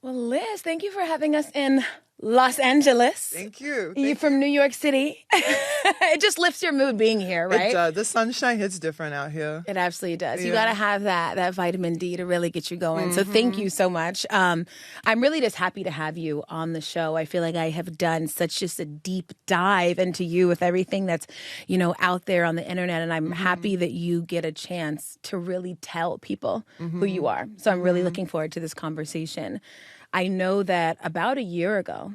Well, Liz, thank you for having us in Los Angeles. Thank you. You from New York City. It just lifts your mood being here, right? It does. The sunshine hits different out here. It absolutely does. Yeah. You got to have that vitamin D to really get you going. So thank you so much. I'm really just happy to have you on the show. I feel like I have done such just a deep dive into you with everything that's, out there on the internet. And I'm happy that you get a chance to really tell people who you are. So I'm really looking forward to this conversation. I know that about a year ago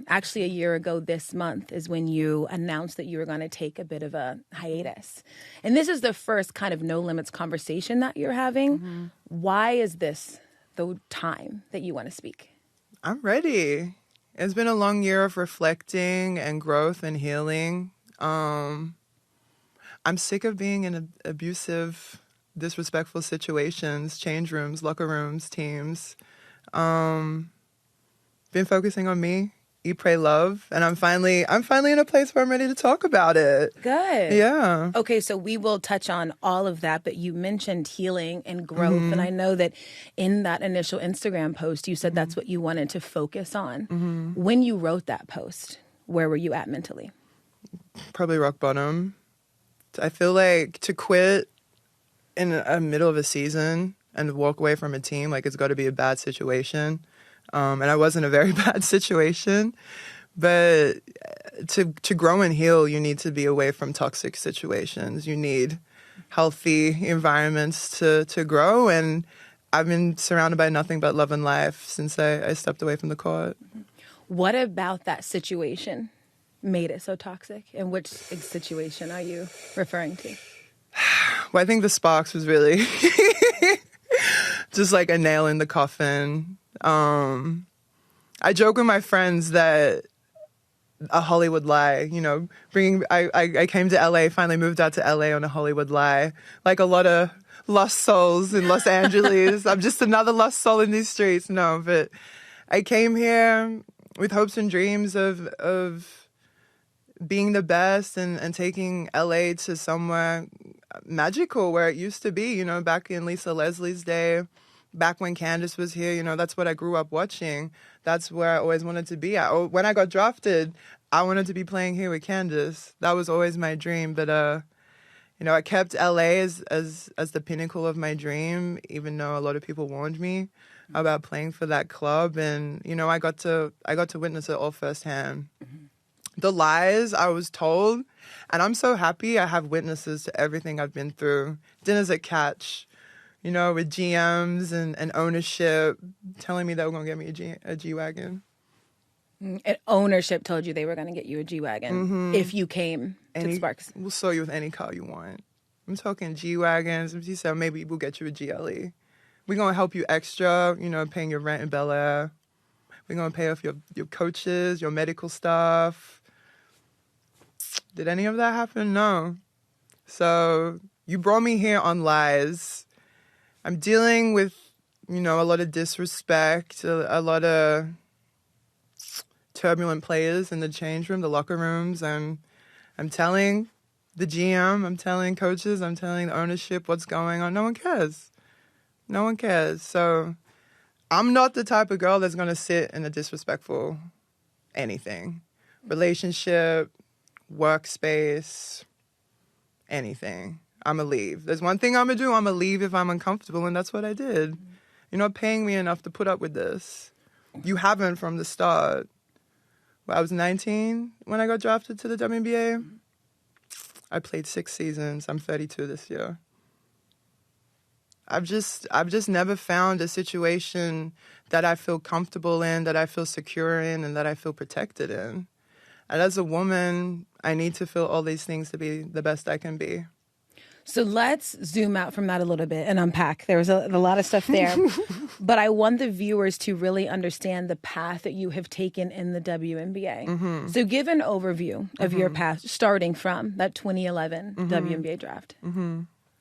this month, is when you announced that you were going to take a bit of a hiatus. And this is the first kind of no limits conversation that you're having. Why is this the time that you want to speak? I'm ready. It's been a long year of reflecting and growth and healing. I'm sick of being in abusive, disrespectful situations, change rooms, locker rooms, teams. Been focusing on me, eat, pray, love, and I'm finally in a place where I'm ready to talk about it. Good. Yeah. Okay, so we will touch on all of that, but you mentioned healing and growth, and I know that in that initial Instagram post, you said that's what you wanted to focus on. When you wrote that post, where were you at mentally? Probably rock bottom. I feel like to quit in the middle of a season and walk away from a team, like it's got to be a bad situation. And I was in a very bad situation. But to grow and heal, you need to be away from toxic situations. You need healthy environments to grow. And I've been surrounded by nothing but love and life since I stepped away from the court. What about that situation made it so toxic? And which situation are you referring to? Well, I think the Sparks was really just like a nail in the coffin. I joke with my friends that a Hollywood lie, I came to LA, finally moved out to LA on a Hollywood lie. Like a lot of lost souls in Los Angeles. I'm just another lost soul in these streets. No, but I came here with hopes and dreams of being the best and taking LA to somewhere magical where it used to be, back in Lisa Leslie's day. Back when Candace was here, that's what I grew up watching. That's where I always wanted to be at. When I got drafted, I wanted to be playing here with Candace. That was always my dream. But, I kept LA as the pinnacle of my dream, even though a lot of people warned me about playing for that club. And, I got to witness it all firsthand. The lies I was told, and I'm so happy I have witnesses to everything I've been through. Dinners at Catch, with GMs and ownership telling me they were going to get me a G-Wagon. And ownership told you they were going to get you a G-Wagon if you came to the Sparks. We'll sell you with any car you want. I'm talking G-Wagons. She said, maybe we'll get you a GLE. We're going to help you extra, paying your rent in Bel Air. We're going to pay off your coaches, your medical stuff. Did any of that happen? No. So you brought me here on lies. I'm dealing with, a lot of disrespect, a lot of turbulent players in the change room, the locker rooms. I'm telling the GM, I'm telling coaches, I'm telling the ownership what's going on. No one cares. No one cares. So I'm not the type of girl that's going to sit in a disrespectful anything. Relationship, workspace, anything. I'm going to leave. There's one thing I'm going to do. I'm going to leave if I'm uncomfortable, and that's what I did. You're not paying me enough to put up with this. You haven't from the start. Well, I was 19 when I got drafted to the WNBA. I played 6 seasons. I'm 32 this year. I've just never found a situation that I feel comfortable in, that I feel secure in, and that I feel protected in. And as a woman, I need to feel all these things to be the best I can be. So let's zoom out from that a little bit and unpack. There was a lot of stuff there. But I want the viewers to really understand the path that you have taken in the WNBA. So give an overview of your path, starting from that 2011 WNBA draft.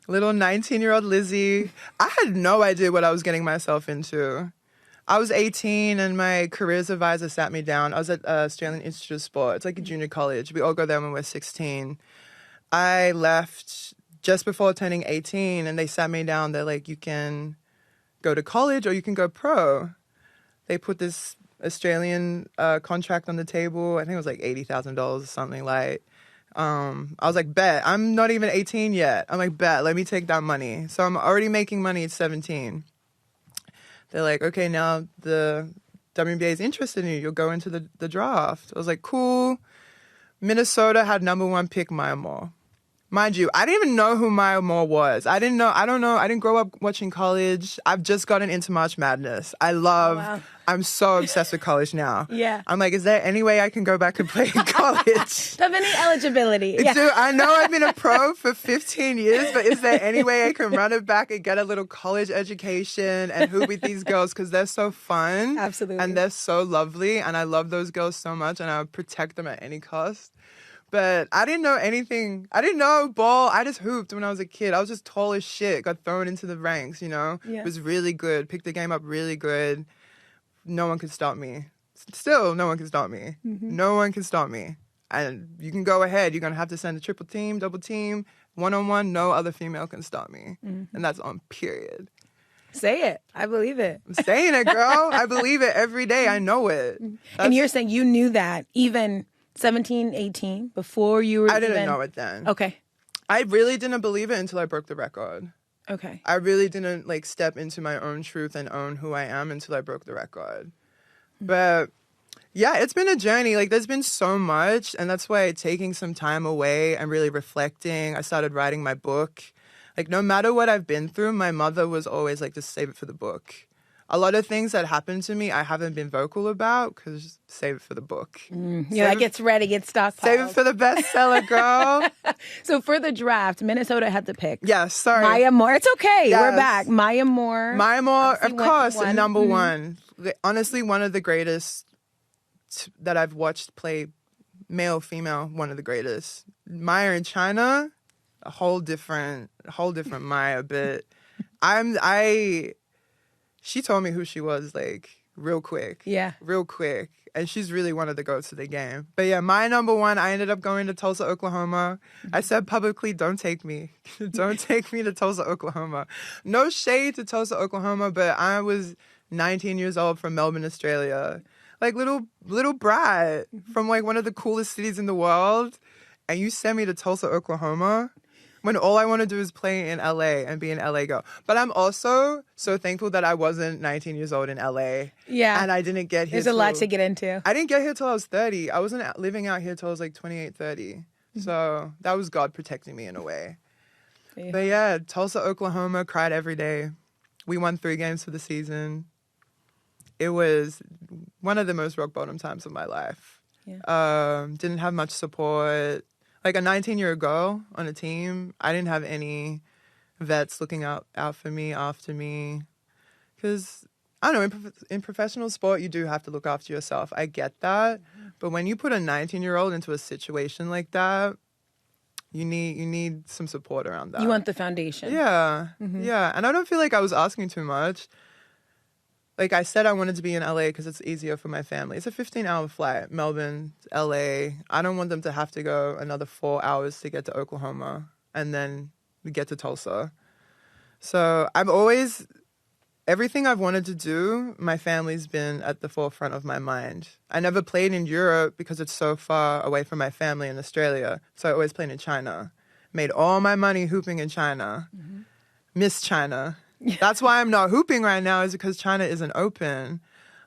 Little 19-year-old Lizzie. I had no idea what I was getting myself into. I was 18 and my careers advisor sat me down. I was at Australian Institute of Sport. It's like a junior college. We all go there when we're 16. I left just before turning 18 and they sat me down. They're like, you can go to college or you can go pro. they put this Australian contract on the table. I think it was like $80,000 or something like. I was like, bet. I'm not even 18 yet. I'm like, bet. Let me take that money. So I'm already making money at 17. They're like, okay, now the WNBA is interested in you. You'll go into the draft. I was like, cool. Minnesota had number 1 pick Maya Moore. Mind you, I didn't even know who Maya Moore was. I don't know. I didn't grow up watching college. I've just gotten into March Madness. I'm so obsessed with college now. Yeah. I'm like, is there any way I can go back and play in college? Do you have any eligibility? Yeah. Dude, I know I've been a pro for 15 years, but is there any way I can run it back and get a little college education and hoop with these girls? Because they're so fun. Absolutely. And they're so lovely. And I love those girls so much. And I would protect them at any cost. But I didn't know anything. I didn't know ball. I just hooped when I was a kid. I was just tall as shit. Got thrown into the ranks, you know? Yeah. It was really good. Picked the game up really good. No one could stop me. Still, no one can stop me. Mm-hmm. No one can stop me. And you can go ahead. You're going to have to send a triple team, double team, one-on-one. No other female can stop me. Mm-hmm. And that's on period. Say it. I believe it. I'm saying it, girl. I believe it every day. I know it. And you're saying you knew that even 17, 18, before you were I didn't know it then. Okay. I really didn't believe it until I broke the record. Okay. I really didn't like step into my own truth and own who I am until I broke the record. But yeah, it's been a journey. Like there's been so much, and that's why taking some time away and really reflecting, I started writing my book. Like no matter what I've been through, my mother was always like, just save it for the book. A lot of things that happened to me, I haven't been vocal about because save it for the book. Yeah, that gets ready, gets stockpiled. Save it for the bestseller, girl. So for the draft, Minnesota had the pick. Yes, sorry. Maya Moore. It's okay. Yes. We're back. Maya Moore. Maya Moore, of course, number Mm-hmm. 1. Honestly, one of the greatest that I've watched play, male, female, one of the greatest. Maya in China, a whole different Maya. But she told me who she was, like, real quick. Yeah. Real quick. And she's really one of the goats of the game. But yeah, my number 1, I ended up going to Tulsa, Oklahoma. I said publicly, don't take me. Don't take me to Tulsa, Oklahoma. No shade to Tulsa, Oklahoma, but I was 19 years old from Melbourne, Australia. Like little brat from like one of the coolest cities in the world. And you send me to Tulsa, Oklahoma, when all I want to do is play in LA and be an LA girl. But I'm also so thankful that I wasn't 19 years old in LA. Yeah. And I didn't get here. There's a lot to get into. I didn't get here till I was 30. I wasn't living out here till I was like 28, 30. So that was God protecting me in a way. Yeah. But yeah, Tulsa, Oklahoma, cried every day. We won 3 games for the season. It was one of the most rock bottom times of my life. Yeah. Didn't have much support. Like a 19-year-old girl on a team, I didn't have any vets looking out for me, after me. Because, I don't know, in professional sport, you do have to look after yourself. I get that. But when you put a 19-year-old into a situation like that, you need some support around that. You want the foundation. Yeah. Yeah. And I don't feel like I was asking too much. Like I said, I wanted to be in LA because it's easier for my family. It's a 15-hour flight, Melbourne, LA. I don't want them to have to go another 4 hours to get to Oklahoma and then get to Tulsa. So everything I've wanted to do, my family's been at the forefront of my mind. I never played in Europe because it's so far away from my family in Australia. So I always played in China. Made all my money hooping in China. Miss China. That's why I'm not hooping right now, is because China isn't open.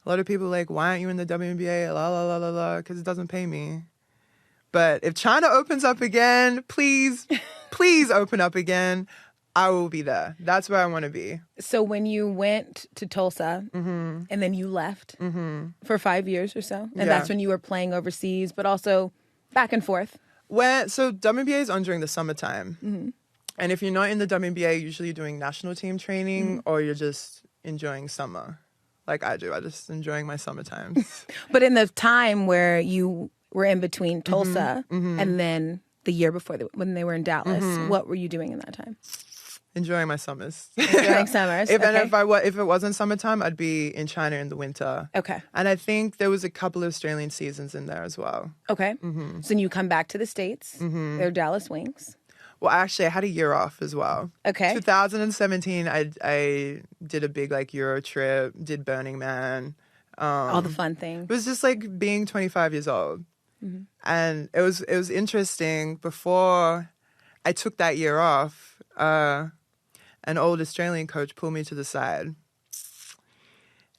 A lot of people are like, why aren't you in the WNBA? La, la, la, la, la, because it doesn't pay me. But if China opens up again, please open up again. I will be there. That's where I want to be. So when you went to Tulsa and then you left for 5 years or so, and that's when you were playing overseas, but also back and forth. So WNBA is on during the summertime. And if you're not in the WNBA, usually you're doing national team training or you're just enjoying summer. Like I do. I just enjoying my summer times. But in the time where you were in between Tulsa and then the year before when they were in Dallas, what were you doing in that time? Enjoying my summers. Enjoying summers. If it wasn't summertime, I'd be in China in the winter. Okay. And I think there was a couple of Australian seasons in there as well. Okay. So then you come back to the States. They're Dallas Wings. Well, actually, I had a year off as well. Okay. 2017, I did a big like Euro trip, did Burning Man. All the fun things. It was just like being 25 years old. And it was interesting. Before I took that year off, an old Australian coach pulled me to the side.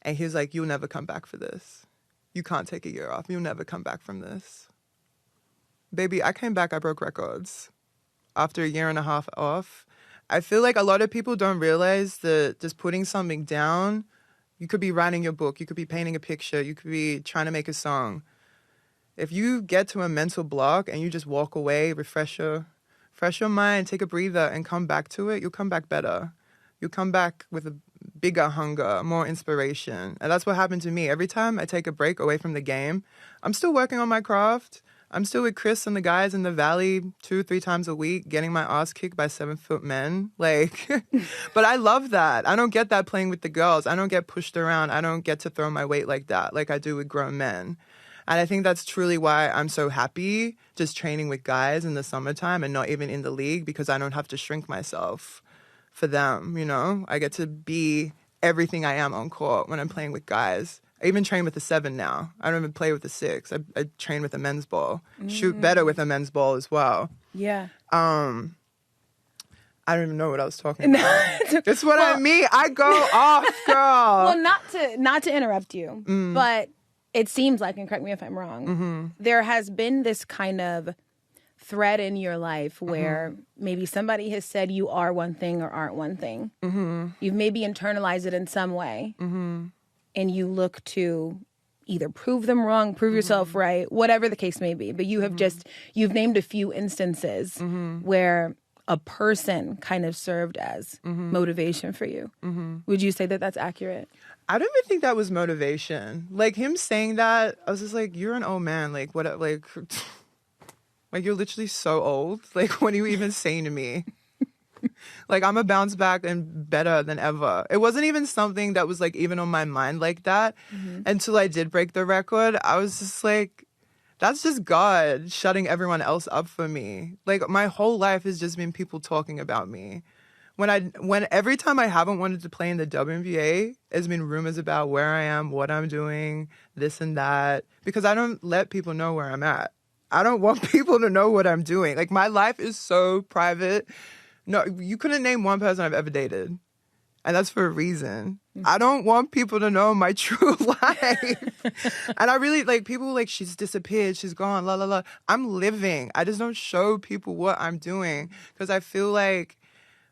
And he was like, "You'll never come back for this. You can't take a year off. You'll never come back from this." Baby, I came back, I broke records. After a year and a half off. I feel like a lot of people don't realize that just putting something down, you could be writing your book, you could be painting a picture, you could be trying to make a song. If you get to a mental block and you just walk away, refresh your mind, take a breather and come back to it, you'll come back better. You'll come back with a bigger hunger, more inspiration. And that's what happened to me. Every time I take a break away from the game, I'm still working on my craft. I'm still with Chris and the guys in the valley 2-3 times a week, getting my ass kicked by 7-foot men. Like, but I love that. I don't get that playing with the girls. I don't get pushed around. I don't get to throw my weight like that, like I do with grown men. And I think that's truly why I'm so happy just training with guys in the summertime and not even in the league, because I don't have to shrink myself for them, you know? I get to be everything I am on court when I'm playing with guys. I even train with a 7 now. I don't even play with a 6. I train with a men's ball. Shoot better with a men's ball as well. Yeah. I don't even know what I was talking about. It's what I mean. I go off, girl. Well, not to interrupt you, but it seems like, and correct me if I'm wrong, there has been this kind of thread in your life where maybe somebody has said you are one thing or aren't one thing. You've maybe internalized it in some way. And you look to either prove them wrong, prove yourself right, whatever the case may be. But you have you've named a few instances where a person kind of served as motivation for you. Would you say that that's accurate? I don't even think that was motivation. Like, him saying that, I was just like, you're an old man. Like, what, like you're literally so old. Like, what are you even saying to me? Like, I'm a bounce back and better than ever. It wasn't even something that was like even on my mind like that until I did break the record. I was just like, that's just God shutting everyone else up for me. Like, my whole life has just been people talking about me. When every time I haven't wanted to play in the WNBA, there's been rumors about where I am, what I'm doing, this and that, because I don't let people know where I'm at. I don't want people to know what I'm doing. Like, my life is so private. No, you couldn't name one person I've ever dated. And that's for a reason. I don't want people to know my true life. And I really, like, people like, she's disappeared, she's gone, la, la, la. I'm living. I just don't show people what I'm doing. Because I feel like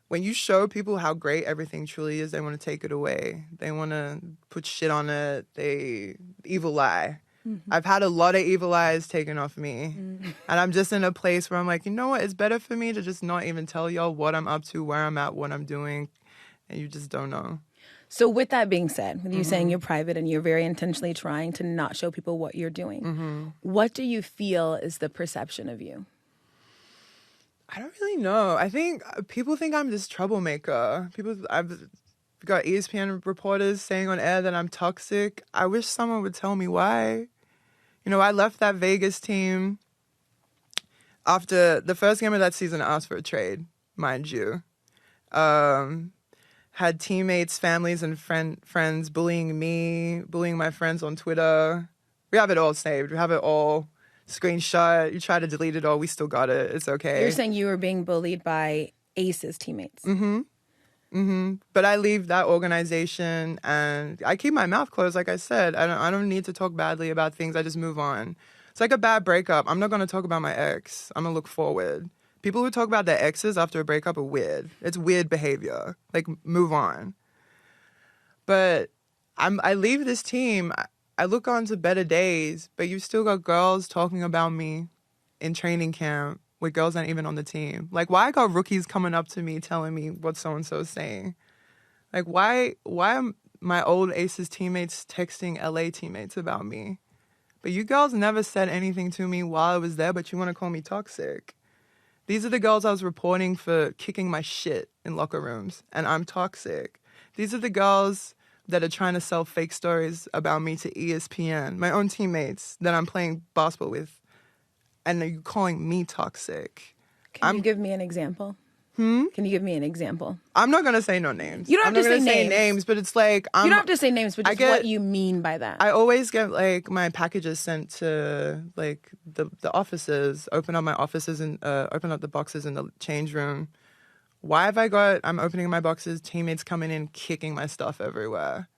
when you show people how great everything truly is, they want to take it away. They want to put shit on it. They evil eye. I've had a lot of evil eyes taken off me. And I'm just in a place where I'm like, you know what? It's better for me to just not even tell y'all what I'm up to, where I'm at, what I'm doing. And you just don't know. So with that being said, with you saying you're private and you're very intentionally trying to not show people what you're doing, what do you feel is the perception of you? I don't really know. I think people think I'm this troublemaker. I've got ESPN reporters saying on air that I'm toxic. I wish someone would tell me why. You know, I left that Vegas team after the first game of that season. I asked for a trade, mind you. Had teammates, families, and friends bullying me, bullying my friends on Twitter. We have it all saved. We have it all screenshot. You try to delete it all. We still got it. It's okay. You're saying you were being bullied by Ace's teammates. But I leave that organization and I keep my mouth closed. Like I said, I don't need to talk badly about things. I just move on. It's like a bad breakup. I'm not going to talk about my ex. I'm going to look forward. People who talk about their exes after a breakup are weird. It's weird behavior. Like, move on. But I leave this team. I look on to better days, but you still got girls talking about me in training camp with girls not even on the team. Like, why I got rookies coming up to me telling me what so-and-so is saying? Like, why am my old Aces teammates texting LA teammates about me? But you girls never said anything to me while I was there, but you want to call me toxic. These are the girls I was reporting for kicking my shit in locker rooms, and I'm toxic. These are the girls that are trying to sell fake stories about me to ESPN, my own teammates that I'm playing basketball with. And are you calling me toxic? Can you give me an example? Can you give me an example? I'm not going to say no names. You don't have to say say names. names, but it's like... you don't have to say names, but just what you mean by that. I always get, like, my packages sent to, like, the offices, open up my offices and open up the boxes in the change room. Why have I'm opening my boxes, teammates coming in, kicking my stuff everywhere?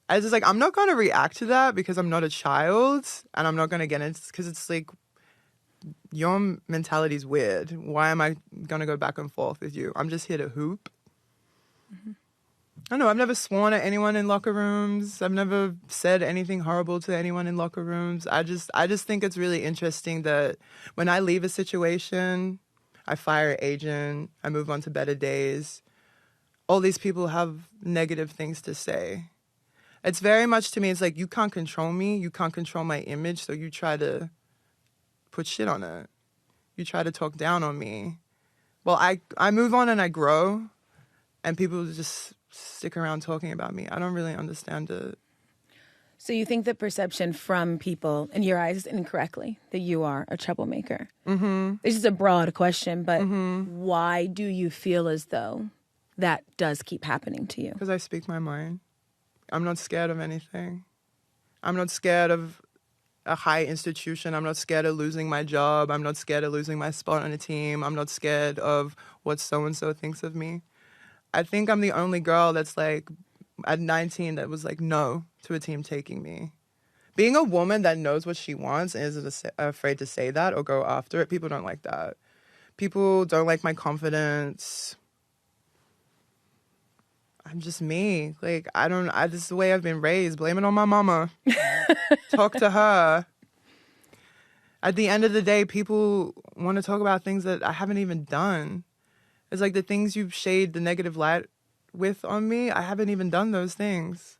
I was just like, I'm not going to react to that because I'm not a child, and I'm not going to get into... Because it's like... Your mentality is weird. Why am I going to go back and forth with you? I'm just here to hoop. I don't know. I've never sworn at anyone in locker rooms. I've never said anything horrible to anyone in locker rooms. I just think it's really interesting that when I leave a situation, I fire an agent, I move on to better days. All these people have negative things to say. It's very much to me, it's like, you can't control me. You can't control my image. So you try to put shit on it. You try to talk down on me. Well, I move on and I grow, and people just stick around talking about me. I don't really understand it. So you think the perception from people, in your eyes incorrectly, that you are a troublemaker? Mm-hmm. This is a broad question, but why do you feel as though that does keep happening to you? Because I speak my mind. I'm not scared of anything. I'm not scared of a high institution. I'm not scared of losing my job. I'm not scared of losing my spot on a team. I'm not scared of what so-and-so thinks of me. I think I'm the only girl that's like, at 19, that was like, no to a team taking me. Being a woman that knows what she wants and isn't afraid to say that or go after it, people don't like that. People don't like my confidence. I'm just me. Like, this is the way I've been raised. Blame it on my mama. Talk to her. At the end of the day, people want to talk about things that I haven't even done. It's like the things you shade the negative light with on me, I haven't even done those things.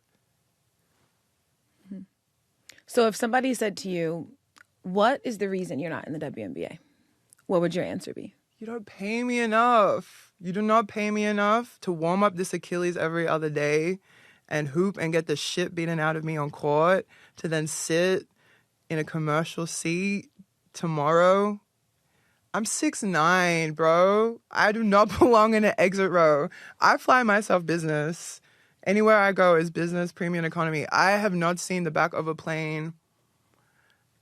So if somebody said to you, what is the reason you're not in the WNBA? What would your answer be? You don't pay me enough. You do not pay me enough to warm up this Achilles every other day and hoop and get the shit beaten out of me on court to then sit in a commercial seat tomorrow. I'm 6'9", bro. I do not belong in an exit row. I fly myself business. Anywhere I go is business, premium economy. I have not seen the back of a plane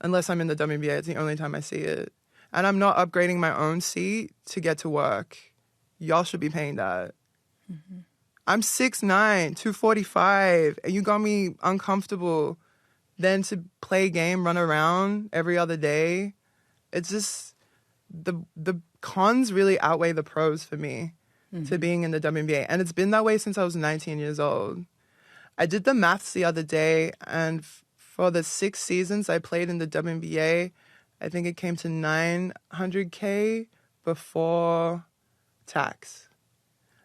unless I'm in the WNBA. It's the only time I see it. And I'm not upgrading my own seat to get to work. Y'all should be paying that. Mm-hmm. I'm 6'9", 245, and you got me uncomfortable. Then to play a game, run around every other day. It's just, the cons really outweigh the pros for me to being in the WNBA. And it's been that way since I was 19 years old. I did the maths the other day, and for the 6 seasons I played in the WNBA, I think it came to $900K before tax.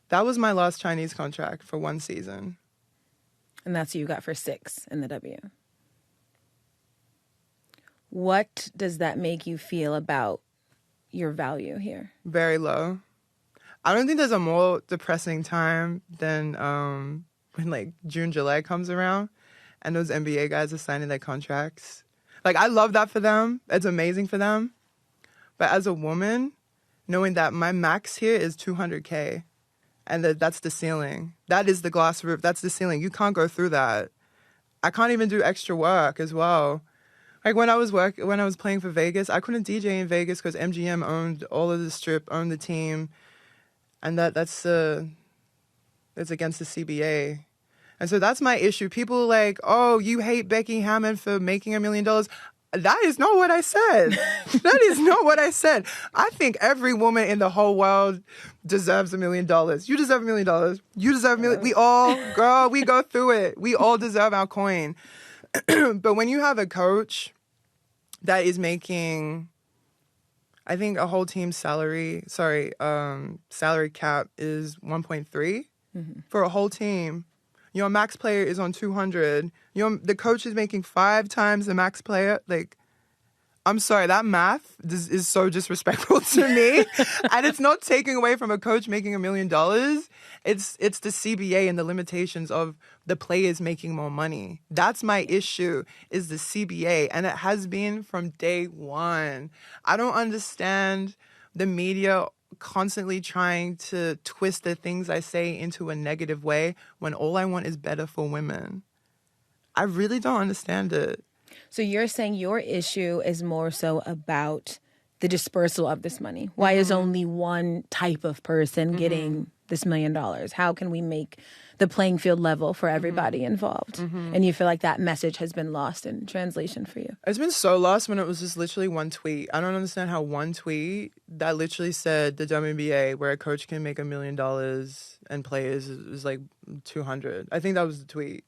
That was my last Chinese contract for 1 season. And that's what you got for 6 in the W. What does that make you feel about your value here? Very low. I don't think there's a more depressing time than when like June, July comes around and those NBA guys are signing their contracts. Like, I love that for them. It's amazing for them. But as a woman, knowing that my max here is $200K and that's the ceiling. That is the glass roof. That's the ceiling. You can't go through that. I can't even do extra work as well. Like, when I was playing for Vegas, I couldn't DJ in Vegas because MGM owned all of the strip, owned the team, and that's against the CBA. And so that's my issue. People are like, oh, you hate Becky Hammon for making $1 million. That is not what I said. That is not what I said. I think every woman in the whole world deserves $1 million. You deserve $1 million. You deserve $1 million. We all, girl, we go through it. We all deserve our coin. But when you have a coach that is making, I think a whole team's salary cap is 1.3 for a whole team. Your max player is on 200. The coach is making 5 times the max player. Like, I'm sorry, that math is so disrespectful to me. And it's not taking away from a coach making $1 million. It's the CBA and the limitations of the players making more money. That's my issue, is the CBA. And it has been from day one. I don't understand the media constantly trying to twist the things I say into a negative way when all I want is better for women? I really don't understand it. So you're saying your issue is more so about the dispersal of this money. Why is only one type of person getting this $1 million? How can we make the playing field level for everybody involved? And you feel like that message has been lost in translation for you? It's been so lost when it was just literally one tweet. I don't understand how one tweet that literally said the WNBA, where a coach can make $1 million and players is like 200. I think that was the tweet.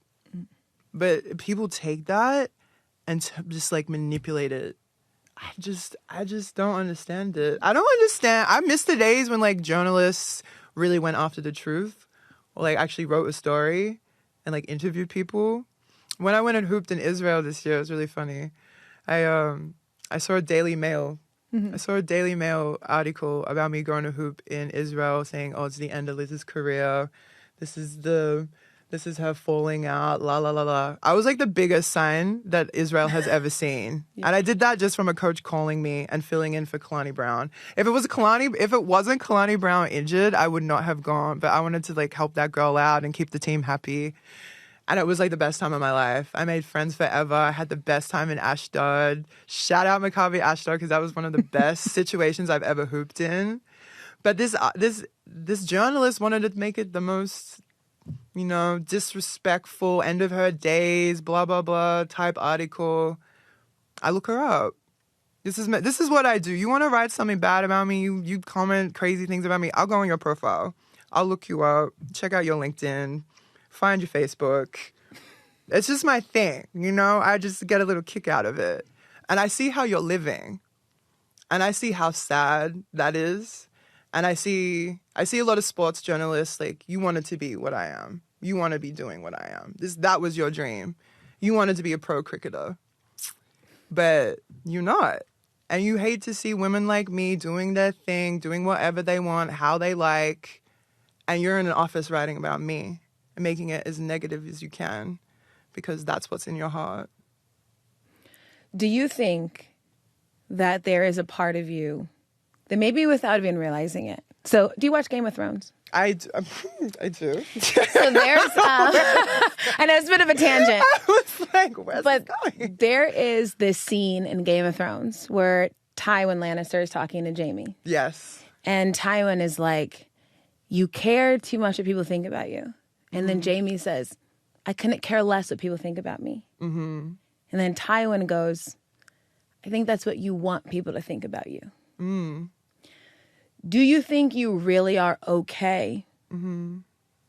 But people take that and just like manipulate it. I just don't understand it. I don't understand. I miss the days when like journalists really went after the truth, or like actually wrote a story and like interviewed people. When I went and hooped in Israel this year, it was really funny. I saw a Daily Mail. I saw a Daily Mail article about me going to hoop in Israel, saying, "Oh, it's the end of Liz's career. This is her falling out, la, la, la, la." I was like the biggest sign that Israel has ever seen. Yeah. And I did that just from a coach calling me and filling in for Kalani Brown. If it wasn't Kalani Brown injured, I would not have gone. But I wanted to like help that girl out and keep the team happy. And it was like the best time of my life. I made friends forever. I had the best time in Ashdod. Shout out Maccabi Ashdod, because that was one of the best situations I've ever hooped in. But this journalist wanted to make it the most, disrespectful, end of her days, blah, blah, blah type article. I look her up. This is what I do. You want to write something bad about me, you comment crazy things about me, I'll go on your profile. I'll look you up, check out your LinkedIn, find your Facebook. It's just my thing, I just get a little kick out of it. And I see how you're living. And I see how sad that is. And I see a lot of sports journalists, like, you wanted to be what I am. You want to be doing what I am. That was your dream. You wanted to be a pro cricketer. But you're not. And you hate to see women like me doing their thing, doing whatever they want, how they like. And you're in an office writing about me and making it as negative as you can, because that's what's in your heart. Do you think that there is a part of you that maybe without even realizing it? So do you watch Game of Thrones? I do. So there's, I know it's a bit of a tangent. I was like, where's it going? There is this scene in Game of Thrones where Tywin Lannister is talking to Jaime. Yes. And Tywin is like, you care too much what people think about you. And then Jaime says, I couldn't care less what people think about me. Mm-hmm. And then Tywin goes, I think that's what you want people to think about you. Mm. Do you think you really are okay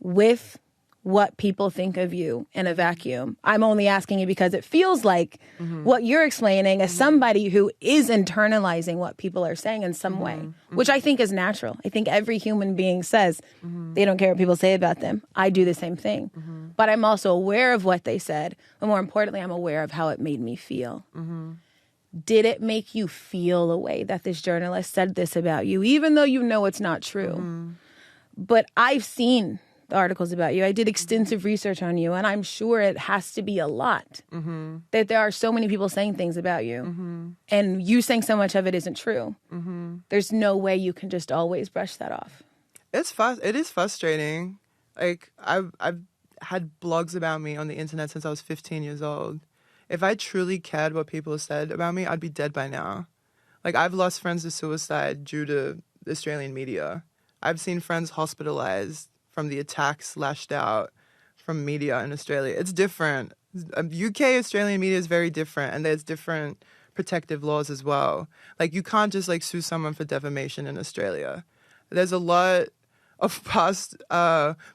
with what people think of you in a vacuum? I'm only asking you because it feels like what you're explaining as somebody who is internalizing what people are saying in some way, which I think is natural. I think every human being says they don't care what people say about them. I do the same thing. But I'm also aware of what they said. But more importantly, I'm aware of how it made me feel. Did it make you feel a way that this journalist said this about you, even though you know it's not true? But I've seen the articles about you. I did extensive research on you, and I'm sure it has to be a lot. That there are so many people saying things about you, and you saying so much of it isn't true. There's no way you can just always brush that off. It is frustrating. Like, I've had blogs about me on the internet since I was 15 years old. If I truly cared what people said about me, I'd be dead by now. Like, I've lost friends to suicide due to the Australian media. I've seen friends hospitalized from the attacks lashed out from media in Australia. It's different. UK Australian media is very different, and there's different protective laws as well. Like, you can't just like sue someone for defamation in Australia. There's a lot of past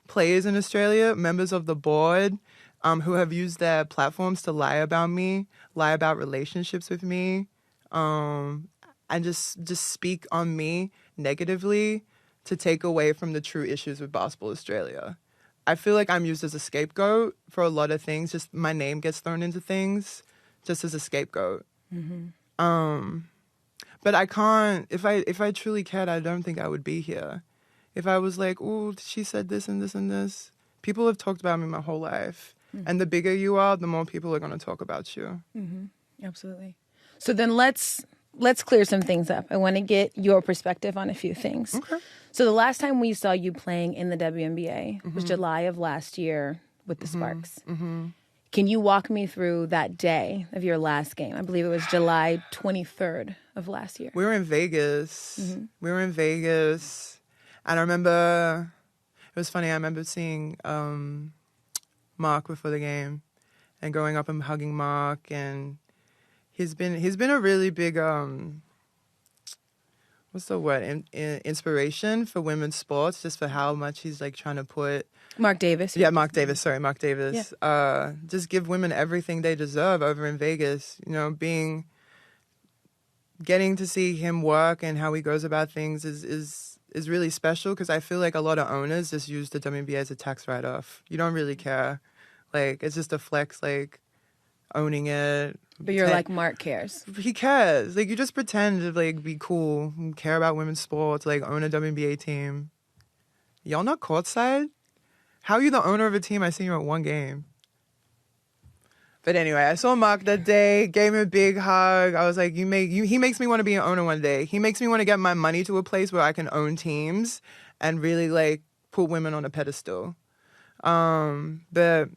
players in Australia, members of the board, who have used their platforms to lie about me, lie about relationships with me, and just speak on me negatively to take away from the true issues with Basketball Australia. I feel like I'm used as a scapegoat for a lot of things. Just my name gets thrown into things just as a scapegoat. But I can't, if I truly cared, I don't think I would be here. If I was like, oh, she said this and this and this. People have talked about me my whole life. And the bigger you are, the more people are going to talk about you. Absolutely. So then let's let's clear some things up. I want to get your perspective on a few things. Okay. So the last time we saw you playing in the WNBA was July of last year with the Sparks. Can you walk me through that day of your last game? I believe it was July 23rd of last year. We were in Vegas. And I remember, it was funny, I remember seeing Mark before the game and going up and hugging Mark. And he's been a really big, what's the word, inspiration for women's sports, just for how much he's like trying to put. Mark Davis. Yeah, Mark Davis. Yeah. Just give women everything they deserve over in Vegas. You know, getting to see him work and how he goes about things is really special, because I feel like a lot of owners just use the WNBA as a tax write-off. You don't really care. Like, it's just a flex, like, owning it. But you're like, Mark cares. He cares. Like, you just pretend to, like, be cool, care about women's sports, like, own a WNBA team. Y'all not courtside? How are you the owner of a team? I seen you at one game. But anyway, I saw Mark that day, gave him a big hug. I was like, he makes me want to be an owner one day. He makes me want to get my money to a place where I can own teams and really, like, put women on a pedestal. But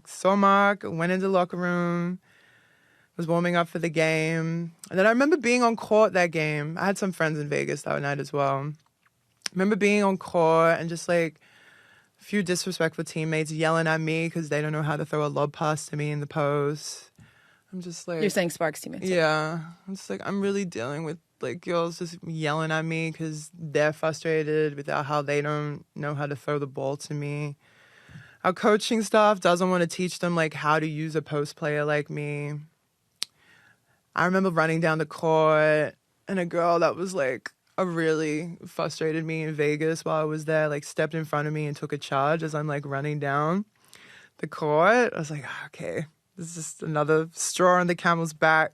saw Mark, went into the locker room, was warming up for the game. And then I remember being on court that game. I had some friends in Vegas that night as well. I remember being on court and just, like, a few disrespectful teammates yelling at me because they don't know how to throw a lob pass to me in the post. I'm just like... You're saying Sparks teammates? Yeah. I'm just like, I'm really dealing with, like, girls just yelling at me because they're frustrated with how they don't know how to throw the ball to me. Our coaching staff doesn't want to teach them, like, how to use a post player like me. I remember running down the court and a girl that was, like, really frustrated me in Vegas while I was there, like, stepped in front of me and took a charge as I'm, like, running down the court. I was like, okay, this is just another straw on the camel's back.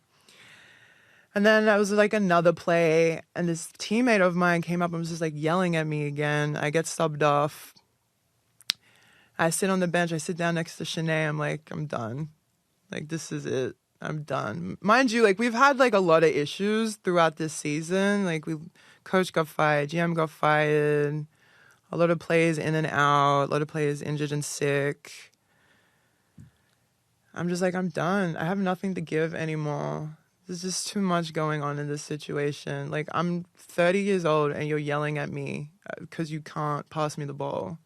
And then that was, like, another play, and this teammate of mine came up and was just, like, yelling at me again. I get subbed off. I sit on the bench. I sit down next to Shanae. I'm like, I'm done. Like, this is it. I'm done. Mind you, like, we've had, like, a lot of issues throughout this season. Like, coach got fired, GM got fired, a lot of players in and out, a lot of players injured and sick. I'm just like, I'm done. I have nothing to give anymore. There's just too much going on in this situation. Like, I'm 30 years old and you're yelling at me because you can't pass me the ball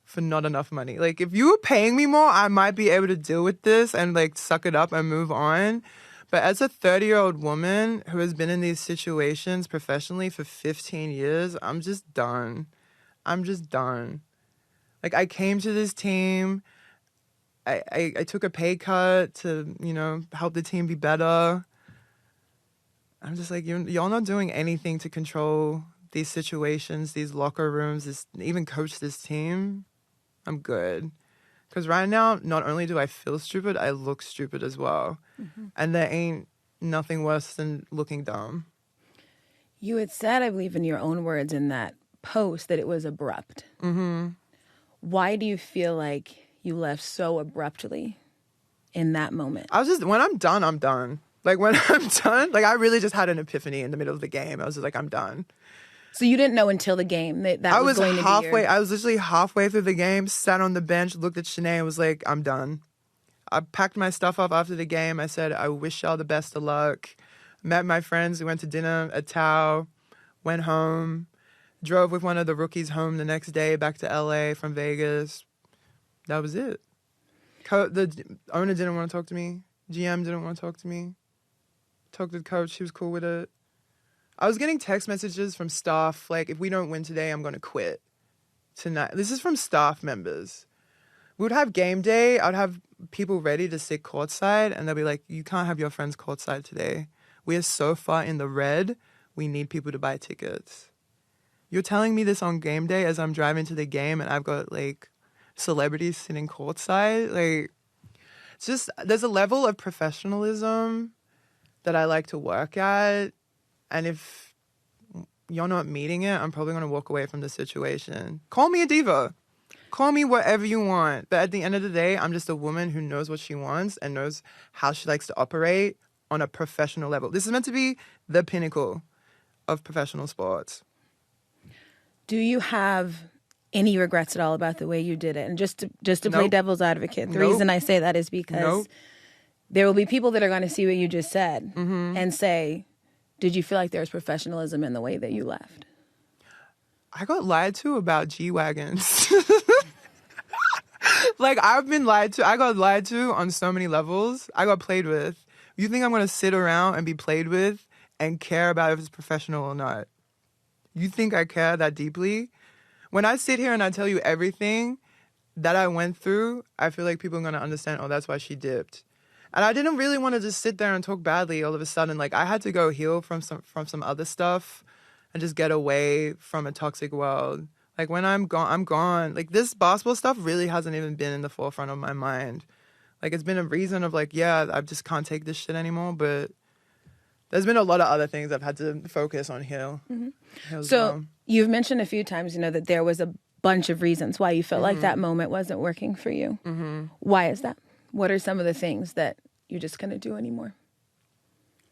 for not enough money. Like, if you were paying me more, I might be able to deal with this and, like, suck it up and move on. But as a 30-year-old woman who has been in these situations professionally for 15 years, I'm just done. I'm just done. Like, I came to this team. I took a pay cut to, you know, help the team be better. I'm just like, y'all not doing anything to control these situations, these locker rooms, even coach this team. I'm good. Because right now, not only do I feel stupid, I look stupid as well. Mm-hmm. And there ain't nothing worse than looking dumb. You had said, I believe in your own words in that post, that it was abrupt. Mm-hmm. Why do you feel like you left so abruptly in that moment? When I'm done, I'm done. Like, when I'm done, like, I really just had an epiphany in the middle of the game. I was just like, I'm done. So you didn't know until the game that was going to be I was literally halfway through the game, sat on the bench, looked at Shanae and was like, I'm done. I packed my stuff up after the game. I said, I wish y'all the best of luck. Met my friends. We went to dinner at Tao, went home, drove with one of the rookies home the next day back to LA from Vegas. That was it. The owner didn't want to talk to me. GM didn't want to talk to me. Talked to the coach. He was cool with it. I was getting text messages from staff, like, if we don't win today, I'm going to quit tonight. This is from staff members. We would have game day. I'd have people ready to sit courtside, and they'll be like, you can't have your friends courtside today. We are so far in the red, we need people to buy tickets. You're telling me this on game day as I'm driving to the game, and I've got, like, celebrities sitting courtside? Like, it's just, there's a level of professionalism that I like to work at. And if you're not meeting it, I'm probably going to walk away from the situation. Call me a diva. Call me whatever you want. But at the end of the day, I'm just a woman who knows what she wants and knows how she likes to operate on a professional level. This is meant to be the pinnacle of professional sports. Do you have any regrets at all about the way you did it? And just to play devil's advocate, the reason I say that is because there will be people that are going to see what you just said and say, did you feel like there was professionalism in the way that you left? I got lied to about G-Wagons. Like, I've been lied to. I got lied to on so many levels. I got played with. You think I'm going to sit around and be played with and care about if it's professional or not? You think I care that deeply? When I sit here and I tell you everything that I went through, I feel like people are going to understand, oh, that's why she dipped. And I didn't really want to just sit there and talk badly all of a sudden. Like, I had to go heal from some other stuff and just get away from a toxic world. Like, when I'm gone, I'm gone. Like, this basketball stuff really hasn't even been in the forefront of my mind. Like, it's been a reason of, like, yeah, I just can't take this shit anymore. But there's been a lot of other things I've had to focus on heal. So you've mentioned a few times, that there was a bunch of reasons why you felt like that moment wasn't working for you. Why is that? What are some of the things that you just couldn't do anymore?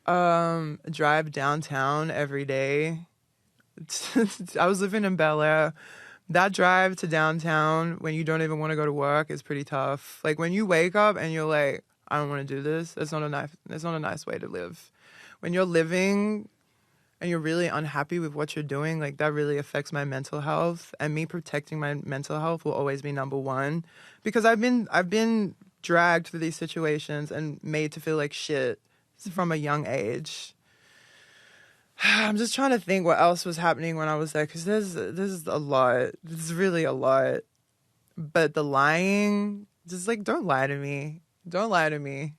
Drive downtown every day. I was living in Bel Air. That drive to downtown when you don't even want to go to work is pretty tough. Like, when you wake up and you're like, I don't want to do this. It's not a nice way to live. When you're living and you're really unhappy with what you're doing, like, that really affects my mental health. And me protecting my mental health will always be number one, because I've been dragged through these situations and made to feel like shit from a young age. I'm just trying to think what else was happening when I was there, because there's a lot. There's really a lot. But the lying, just like, don't lie to me. Don't lie to me.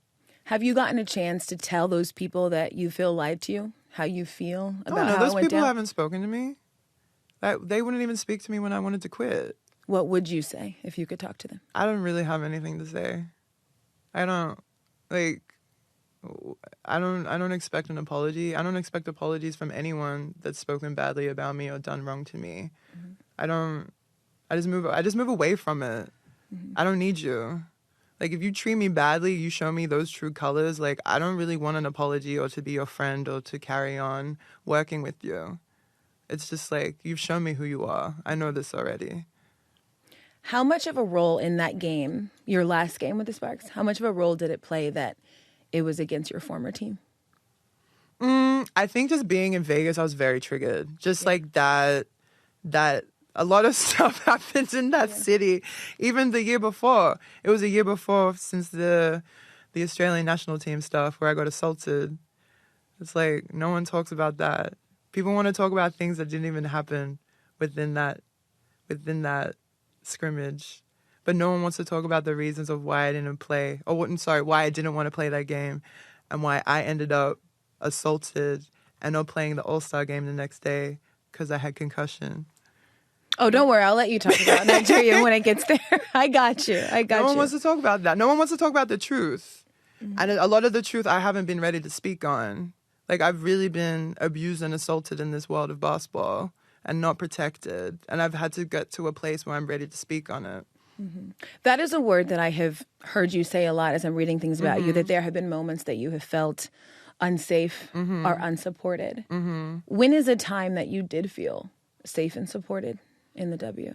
Have you gotten a chance to tell those people that you feel lied to you, how you feel about how it those went people down? haven't spoken to me. They wouldn't even speak to me when I wanted to quit. What would you say if you could talk to them? I don't really have anything to say. I don't expect an apology. I don't expect apologies from anyone that's spoken badly about me or done wrong to me. I just move away from it. I don't need you. Like, if you treat me badly, you show me those true colors, like, I don't really want an apology or to be your friend or to carry on working with you. It's just like, you've shown me who you are. I know this already. How much of a role in that game, your last game with the Sparks, how much of a role did it play that it was against your former team? I think just being in Vegas, I was very triggered. Just like that a lot of stuff happened in that city. Even the year before. It was a year before since the Australian national team stuff where I got assaulted. It's like, no one talks about that. People want to talk about things that didn't even happen within that scrimmage. But no one wants to talk about the reasons of why I didn't play, why I didn't want to play that game, and why I ended up assaulted and not playing the All-Star game the next day because I had concussion. Oh, don't worry. I'll let you talk about Nigeria when it gets there. I got you. No one wants to talk about that. No one wants to talk about the truth. And a lot of the truth I haven't been ready to speak on. Like, I've really been abused and assaulted in this world of basketball and not protected. And I've had to get to a place where I'm ready to speak on it. That is a word that I have heard you say a lot as I'm reading things about you, that there have been moments that you have felt unsafe or unsupported. When is a time that you did feel safe and supported in the W?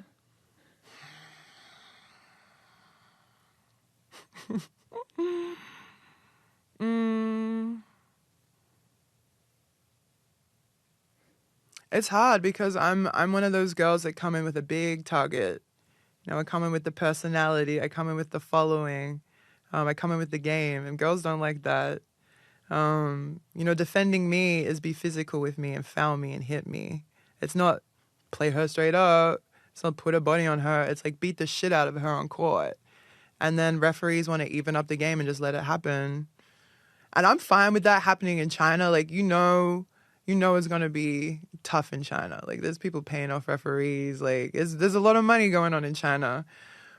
It's hard because I'm one of those girls that come in with a big target. I come in with the personality. I come in with the following. I come in with the game, and girls don't like that. Defending me is be physical with me and foul me and hit me. It's not play her straight up. It's not put a body on her. It's like beat the shit out of her on court. And then referees want to even up the game and just let it happen. And I'm fine with that happening in China. Like, it's going to be tough in China. Like, there's people paying off referees. Like, there's a lot of money going on in China.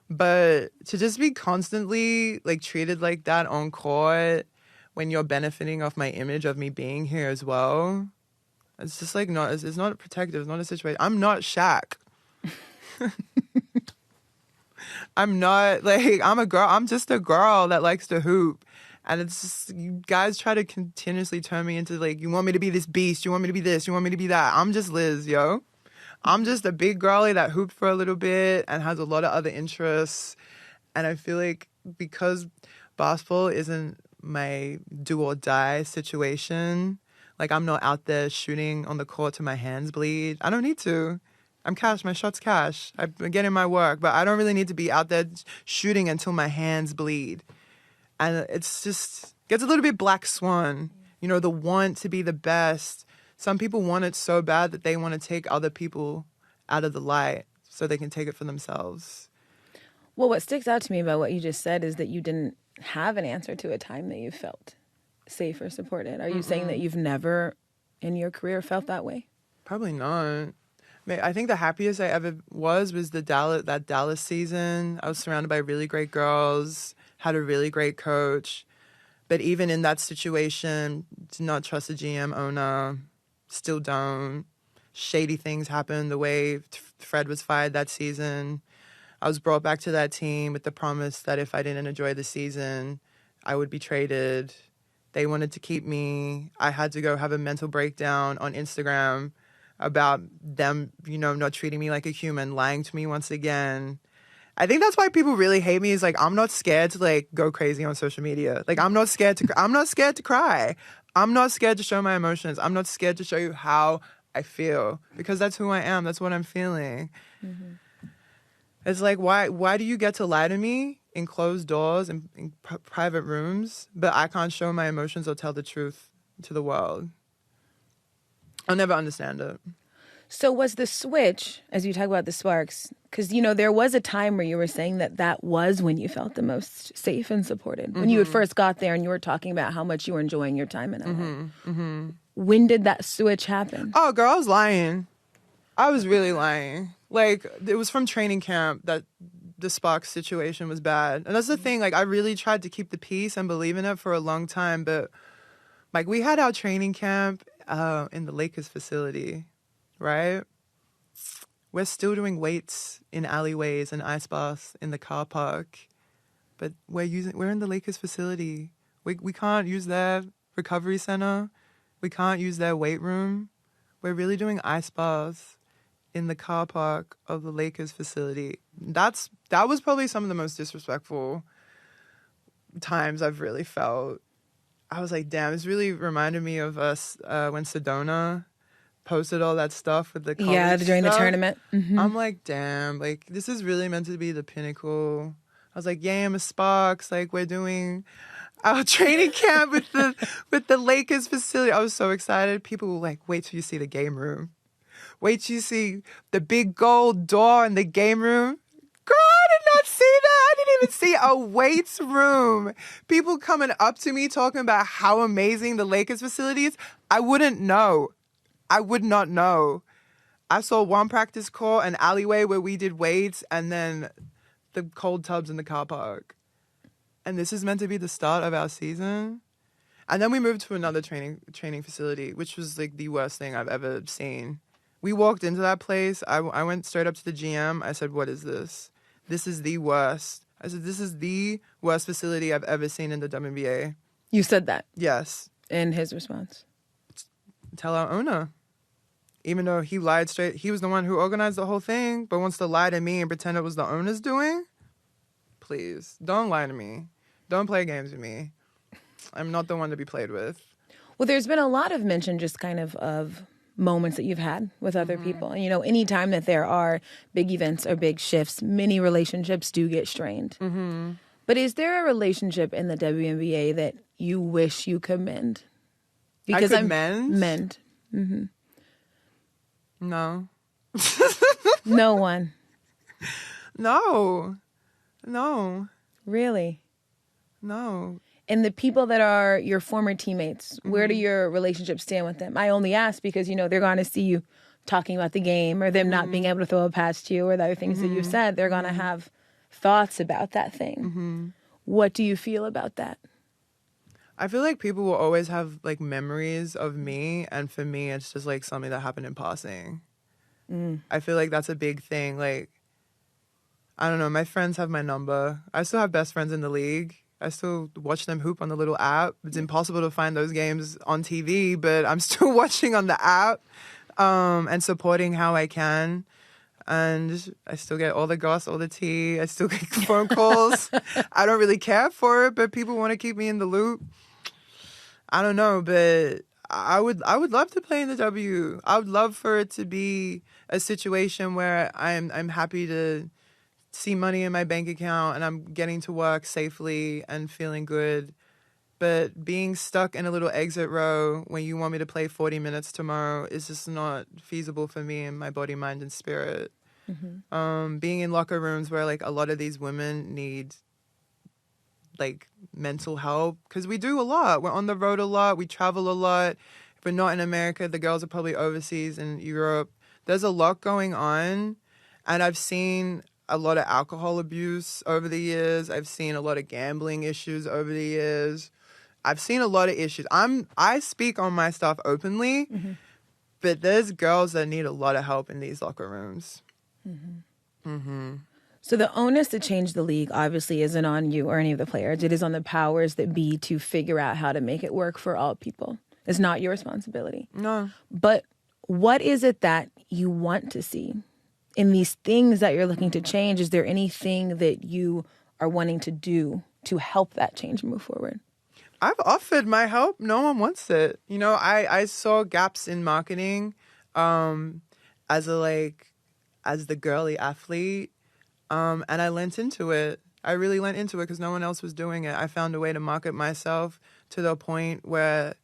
But to just be constantly, like, treated like that on court when you're benefiting off my image of me being here as well, it's just like, it's not protective. It's not a situation. I'm not Shaq. I'm not, like, I'm a girl. I'm just a girl that likes to hoop. And it's just, you guys try to continuously turn me into, like, you want me to be this beast, you want me to be this, you want me to be that. I'm just Liz, yo. I'm just a big girlie that hooped for a little bit and has a lot of other interests. And I feel like because basketball isn't my do or die situation, like, I'm not out there shooting on the court till my hands bleed. I don't need to. I'm cash. My shot's cash. I'm getting my work, but I don't really need to be out there shooting until my hands bleed. And it's just gets a little bit Black Swan, you know, the want to be the best. Some people want it so bad that they want to take other people out of the light so they can take it for themselves. Well, what sticks out to me about what you just said is that you didn't have an answer to a time that you felt safe or supported. Are you saying that you've never in your career felt that way? Probably not. I think the happiest I ever was that Dallas season. I was surrounded by really great girls, had a really great coach. But even in that situation, did not trust the GM owner, still don't. Shady things happened the way Fred was fired that season. I was brought back to that team with the promise that if I didn't enjoy the season, I would be traded. They wanted to keep me. I had to go have a mental breakdown on Instagram about them, you know, not treating me like a human, lying to me once again. I think that's why people really hate me is, like, I'm not scared to, like, go crazy on social media. Like, I'm not scared to cry. I'm not scared to show my emotions. I'm not scared to show you how I feel because that's who I am. That's what I'm feeling. Mm-hmm. It's like, why do you get to lie to me in closed doors and in private rooms, but I can't show my emotions or tell the truth to the world? I'll never understand it. So was the switch, as you talk about the sparks, because, you know, there was a time where you were saying that was when you felt the most safe and supported. When you had first got there and you were talking about how much you were enjoying your time in LA. When did that switch happen? Oh, girl, I was lying. I was really lying. Like, it was from training camp that the Sparks situation was bad. And that's the thing. Like, I really tried to keep the peace and believe in it for a long time. But, like, we had our training camp in the Lakers facility, right? We're still doing weights in alleyways and ice baths in the car park. But we're in the Lakers facility. We can't use their recovery center. We can't use their weight room. We're really doing ice baths in the car park of the Lakers facility. That was probably some of the most disrespectful times I've really felt. I was like, damn, this really reminded me of us when Sedona posted all that stuff with the college during stuff. the tournament. Mm-hmm. I'm like, damn, like, this is really meant to be the pinnacle. I was like, yeah, I'm a Sparks. Like, we're doing our training camp with the Lakers facility. I was so excited. People were like, wait till you see the game room. Wait till you see the big gold door in the game room. Girl, I did not see that. I didn't even see a weights room. People coming up to me talking about how amazing the Lakers facility is. I wouldn't know. I would not know. I saw one practice court, an alleyway where we did weights, and then the cold tubs in the car park. And this is meant to be the start of our season. And then we moved to another training facility, which was like the worst thing I've ever seen. We walked into that place. I went straight up to the GM. I said, what is this? This is the worst. I said, this is the worst facility I've ever seen in the WNBA. You said that? Yes. And his response? Tell our owner. Even though he lied straight, he was the one who organized the whole thing, but wants to lie to me and pretend it was the owner's doing? Please, don't lie to me. Don't play games with me. I'm not the one to be played with. Well, there's been a lot of mention just kind of moments that you've had with other people. And, you know, anytime that there are big events or big shifts, many relationships do get strained. Mm-hmm. But is there a relationship in the WNBA that you wish you could mend? Because I could mend? Mend. Mm-hmm. No. No one. No. Really? No. And the people that are your former teammates, where do your relationships stand with them? I only ask because, you know, they're going to see you talking about the game or them not being able to throw it past you or the other things that you said. They're going to have thoughts about that thing. What do you feel about that? I feel like people will always have, like, memories of me, and for me, it's just, like, something that happened in passing. I feel like that's a big thing. Like, I don't know, my friends have my number. I still have best friends in the league. I still watch them hoop on the little app. It's impossible to find those games on TV, but I'm still watching on the app and supporting how I can. And I still get all the goss, all the tea. I still get phone calls. I don't really care for it, but people want to keep me in the loop. I don't know, but I would love to play in the W. I would love for it to be a situation where I'm happy to see money in my bank account and I'm getting to work safely and feeling good. But being stuck in a little exit row when you want me to play 40 minutes tomorrow is just not feasible for me and my body, mind, and spirit. Being in locker rooms where like a lot of these women need like mental help, because we do a lot. We're on the road a lot. We travel a lot. If we're not in America, the girls are probably overseas in Europe. There's a lot going on, and I've seen a lot of alcohol abuse over the years. I've seen a lot of gambling issues over the years. I've seen a lot of issues. I speak on my stuff openly, but there's girls that need a lot of help in these locker rooms. So the onus to change the league obviously isn't on you or any of the players. It is on the powers that be to figure out how to make it work for all people. It's not your responsibility. No. But what is it that you want to see in these things that you're looking to change? Is there anything that you are wanting to do to help that change move forward? I've offered my help. No one wants it. You know, I saw gaps in marketing as the girly athlete, and I lent into it. I really lent into it because no one else was doing it. I found a way to market myself to the point where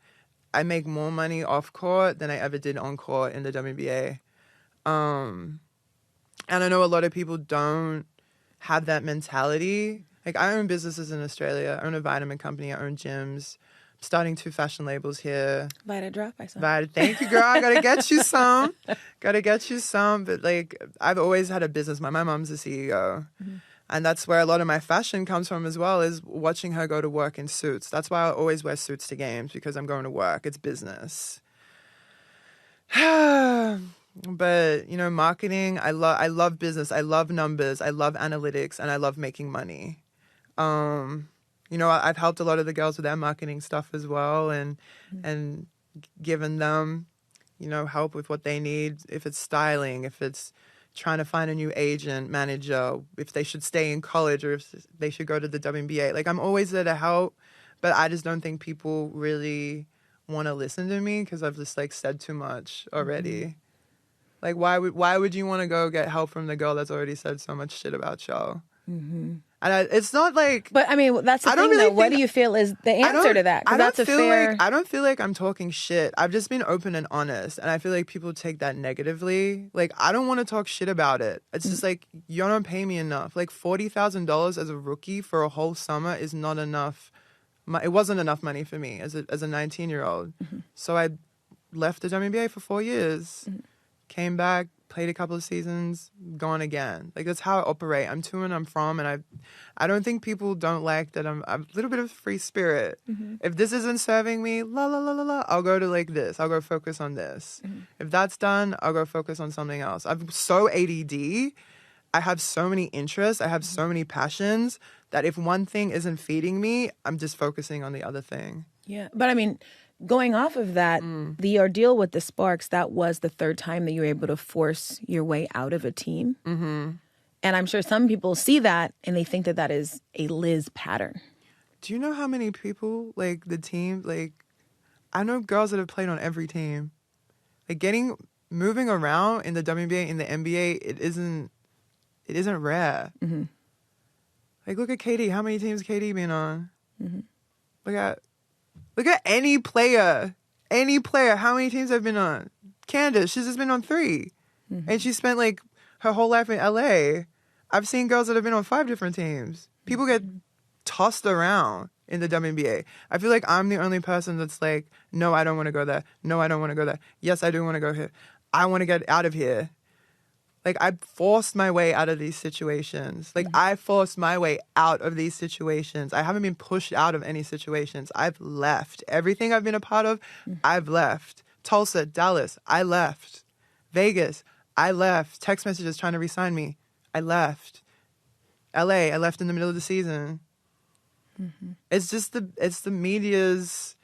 I make more money off court than I ever did on court in the WNBA. And I know a lot of people don't have that mentality. Like, I own businesses in Australia. I own a vitamin company. I own gyms. I'm starting 2 fashion labels here. Vita drop, I saw. Vita, thank you, girl. I gotta get you some. But like, I've always had a business. My mom's a CEO. And that's where a lot of my fashion comes from as well, is watching her go to work in suits. That's why I always wear suits to games, because I'm going to work. It's business. But, you know, marketing, I love business. I love numbers. I love analytics, and I love making money. You know, I've helped a lot of the girls with their marketing stuff as well, and given them, you know, help with what they need. If it's styling, if it's trying to find a new agent, manager, if they should stay in college or if they should go to the WNBA. Like, I'm always there to help, but I just don't think people really want to listen to me because I've just like said too much already. Like, why would you want to go get help from the girl that's already said so much shit about y'all? And it's not like... But, I mean, that's the thing, really, though. What do you feel is the answer to that? Because that's a fair... I don't feel like I'm talking shit. I've just been open and honest. And I feel like people take that negatively. Like, I don't want to talk shit about it. It's just like, you don't pay me enough. Like, $40,000 as a rookie for a whole summer is not enough. It wasn't enough money for me as a 19-year-old. So I left the WNBA for 4 years. Came back, played a couple of seasons, gone again. Like, that's how I operate. I'm to and I'm from, and I don't think people don't like that I'm a little bit of free spirit. If this isn't serving me, I'll go to like this. I'll go focus on this. If that's done, I'll go focus on something else. I'm so ADD. I have so many interests. I have so many passions that if one thing isn't feeding me, I'm just focusing on the other thing. Yeah, but I mean... Going off of that, the ordeal with the Sparks, that was the 3rd time that you were able to force your way out of a team. And I'm sure some people see that and they think that that is a Liz pattern. Do you know how many people, like, the team, like, I know girls that have played on every team. Like, moving around in the WNBA, in the NBA, it isn't rare. Like, look at KD. How many teams KD been on? Look at any player. How many teams have been on? Candace, she's just been on 3. And she spent like her whole life in LA. I've seen girls that have been on 5 different teams. People get tossed around in the WNBA. I feel like I'm the only person that's like, no, I don't want to go there. No, I don't want to go there. Yes, I do want to go here. I want to get out of here. Like, I forced my way out of these situations. Like, I forced my way out of these situations. I haven't been pushed out of any situations. I've left. Everything I've been a part of, I've left. Tulsa, Dallas, I left. Vegas, I left. Text messages trying to re-sign me, I left. LA, I left in the middle of the season. It's the media's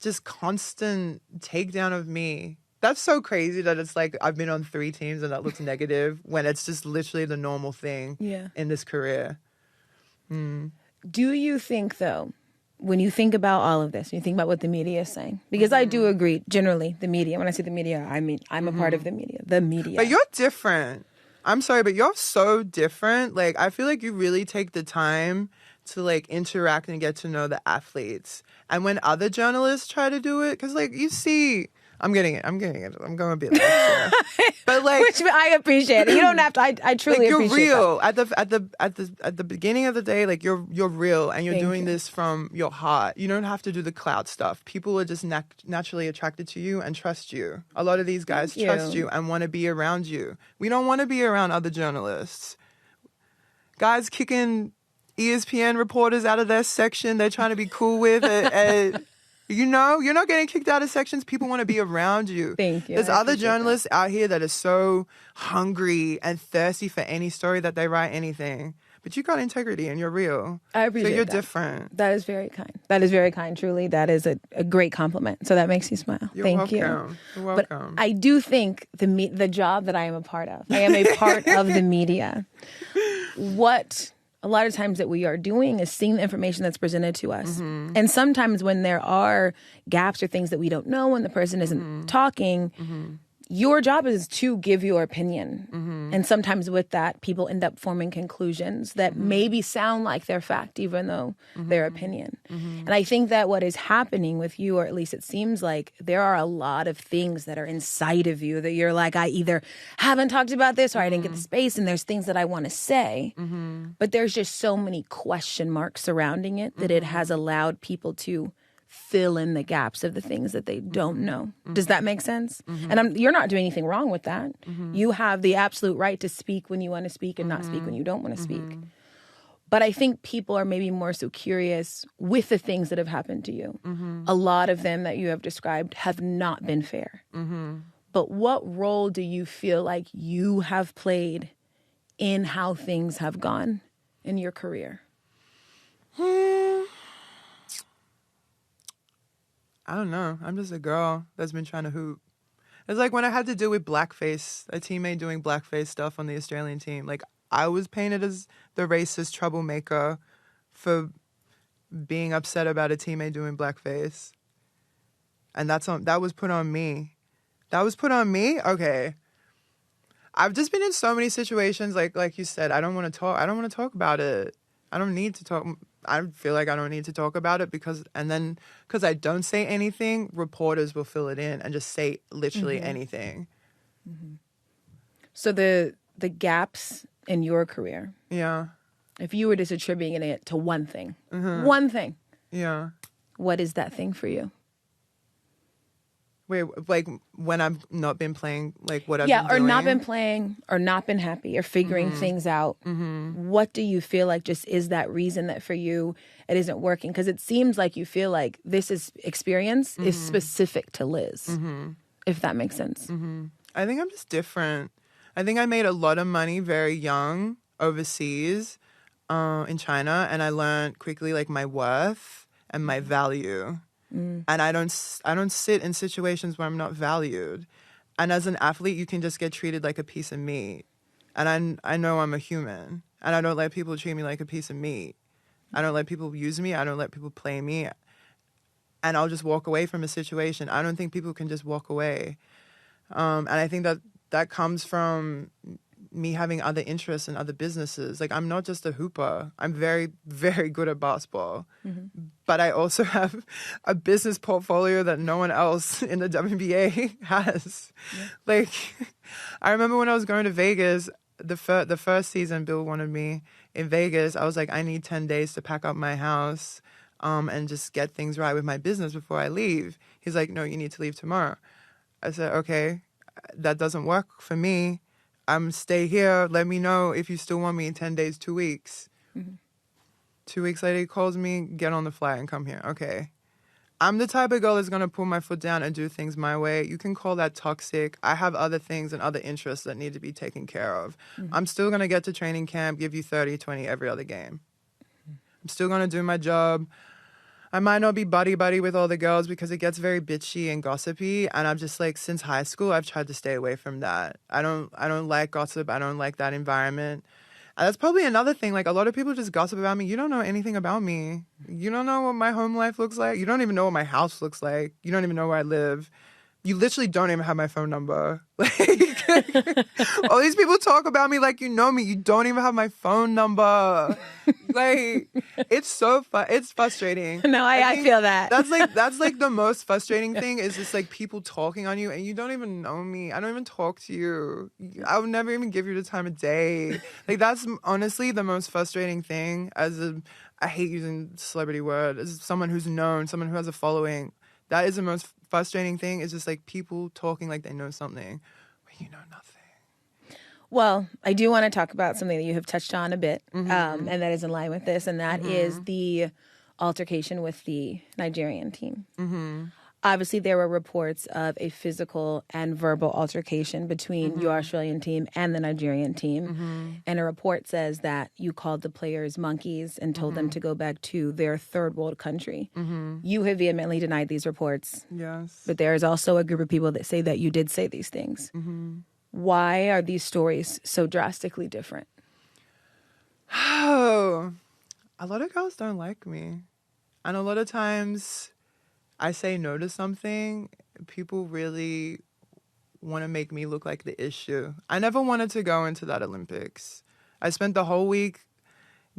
just constant takedown of me. That's so crazy that it's like I've been on 3 teams and that looks negative when it's just literally the normal thing in this career. Do you think, though, when you think about all of this, when you think about what the media is saying, because I do agree, generally, the media, when I say the media, I mean, I'm a part of the media. But you're different. I'm sorry, but you're so different. Like, I feel like you really take the time to, like, interact and get to know the athletes. And when other journalists try to do it, because, like, you see... I'm getting it. I'm going to be like, yeah. But like, which I appreciate. You don't have to. I truly like, appreciate. You're real that. at the beginning of the day. Like you're real, and you're doing this from your heart. You don't have to do the clout stuff. People are just naturally attracted to you and trust you. A lot of these guys trust you and want to be around you. We don't want to be around other journalists. Guys kicking ESPN reporters out of their section. They're trying to be cool with it. You know, you're not getting kicked out of sections. People want to be around you. Thank you. There's other journalists out here that are so hungry and thirsty for any story that they write anything. But you got integrity and you're real. I appreciate that. So you're different. That is very kind. That is very kind, truly. That is a great compliment. So that makes me smile. Thank you. You're welcome. But I do think the job that I am a part of, I am a part of the media. What... a lot of times that we are doing is seeing the information that's presented to us. And sometimes when there are gaps or things that we don't know when the person isn't talking, your job is to give your opinion. And sometimes with that, people end up forming conclusions that maybe sound like they're fact, even though they're opinion. And I think that what is happening with you, or at least it seems like, there are a lot of things that are inside of you that you're like, I either haven't talked about this or I didn't get the space, and there's things that I want to say. But there's just so many question marks surrounding it that it has allowed people to fill in the gaps of the things that they don't know. Does that make sense? And you're not doing anything wrong with that. You have the absolute right to speak when you want to speak and not speak when you don't want to speak. But I think people are maybe more so curious with the things that have happened to you. A lot of them that you have described have not been fair. But what role do you feel like you have played in how things have gone in your career? I don't know. I'm just a girl that's been trying to hoop. It's like when I had to deal with blackface, a teammate doing blackface stuff on the Australian team. Like, I was painted as the racist troublemaker for being upset about a teammate doing blackface. And that was put on me. That was put on me? Okay. I've just been in so many situations, like you said, I don't want to talk about it. I don't need to talk. I feel like I don't need to talk about it because I don't say anything, reporters will fill it in and just say literally anything. So the gaps in your career. Yeah. If you were just attributing it to one thing. Yeah. What is that thing for you? Wait, like when I've not been playing, like what I've been doing? Yeah, or not been playing, or not been happy, or figuring things out. What do you feel like just is that reason that for you it isn't working? Because it seems like you feel like this experience is specific to Liz, if that makes sense. I think I'm just different. I think I made a lot of money very young overseas in China, and I learned quickly like my worth and my value. And I don't sit in situations where I'm not valued. And as an athlete, you can just get treated like a piece of meat. And I know I'm a human. And I don't let people treat me like a piece of meat. I don't let people use me. I don't let people play me. And I'll just walk away from a situation. I don't think people can just walk away. And I think that comes from me having other interests and other businesses. Like, I'm not just a hooper. I'm very, very good at basketball. But I also have a business portfolio that no one else in the WNBA has. Yeah. Like, I remember when I was going to Vegas, the first season Bill wanted me in Vegas. I was like, I need 10 days to pack up my house and just get things right with my business before I leave. He's like, no, you need to leave tomorrow. I said, okay, that doesn't work for me. Stay here. Let me know if you still want me in 10 days, 2 weeks. 2 weeks later, he calls me, get on the flight and come here. Okay. I'm the type of girl that's going to pull my foot down and do things my way. You can call that toxic. I have other things and other interests that need to be taken care of. I'm still going to get to training camp, give you 30, 20 every other game. I'm still going to do my job. I might not be buddy-buddy with all the girls because it gets very bitchy and gossipy. And I'm just like, since high school, I've tried to stay away from that. I don't like gossip. I don't like that environment. And that's probably another thing. Like, a lot of people just gossip about me. You don't know anything about me. You don't know what my home life looks like. You don't even know what my house looks like. You don't even know where I live. You literally don't even have my phone number. Like, all these people talk about me like you know me. You don't even have my phone number. Like, it's it's frustrating. No, I feel that. That's like the most frustrating thing is just like people talking on you and you don't even know me. I don't even talk to you. I would never even give you the time of day. Like, that's honestly the most frustrating thing I hate using celebrity word, as someone who's known, someone who has a following. That is the most frustrating thing, is just like people talking like they know something when you know nothing. Well, I do want to talk about something that you have touched on a bit, and that is in line with this, and that is the altercation with the Nigerian team. Obviously, there were reports of a physical and verbal altercation between your Australian team and the Nigerian team. And a report says that you called the players monkeys and told them to go back to their third world country. You have vehemently denied these reports. Yes. But there is also a group of people that say that you did say these things. Why are these stories so drastically different? Oh, a lot of girls don't like me. And a lot of times I say no to something, people really want to make me look like the issue. I never wanted to go into that Olympics. I spent the whole week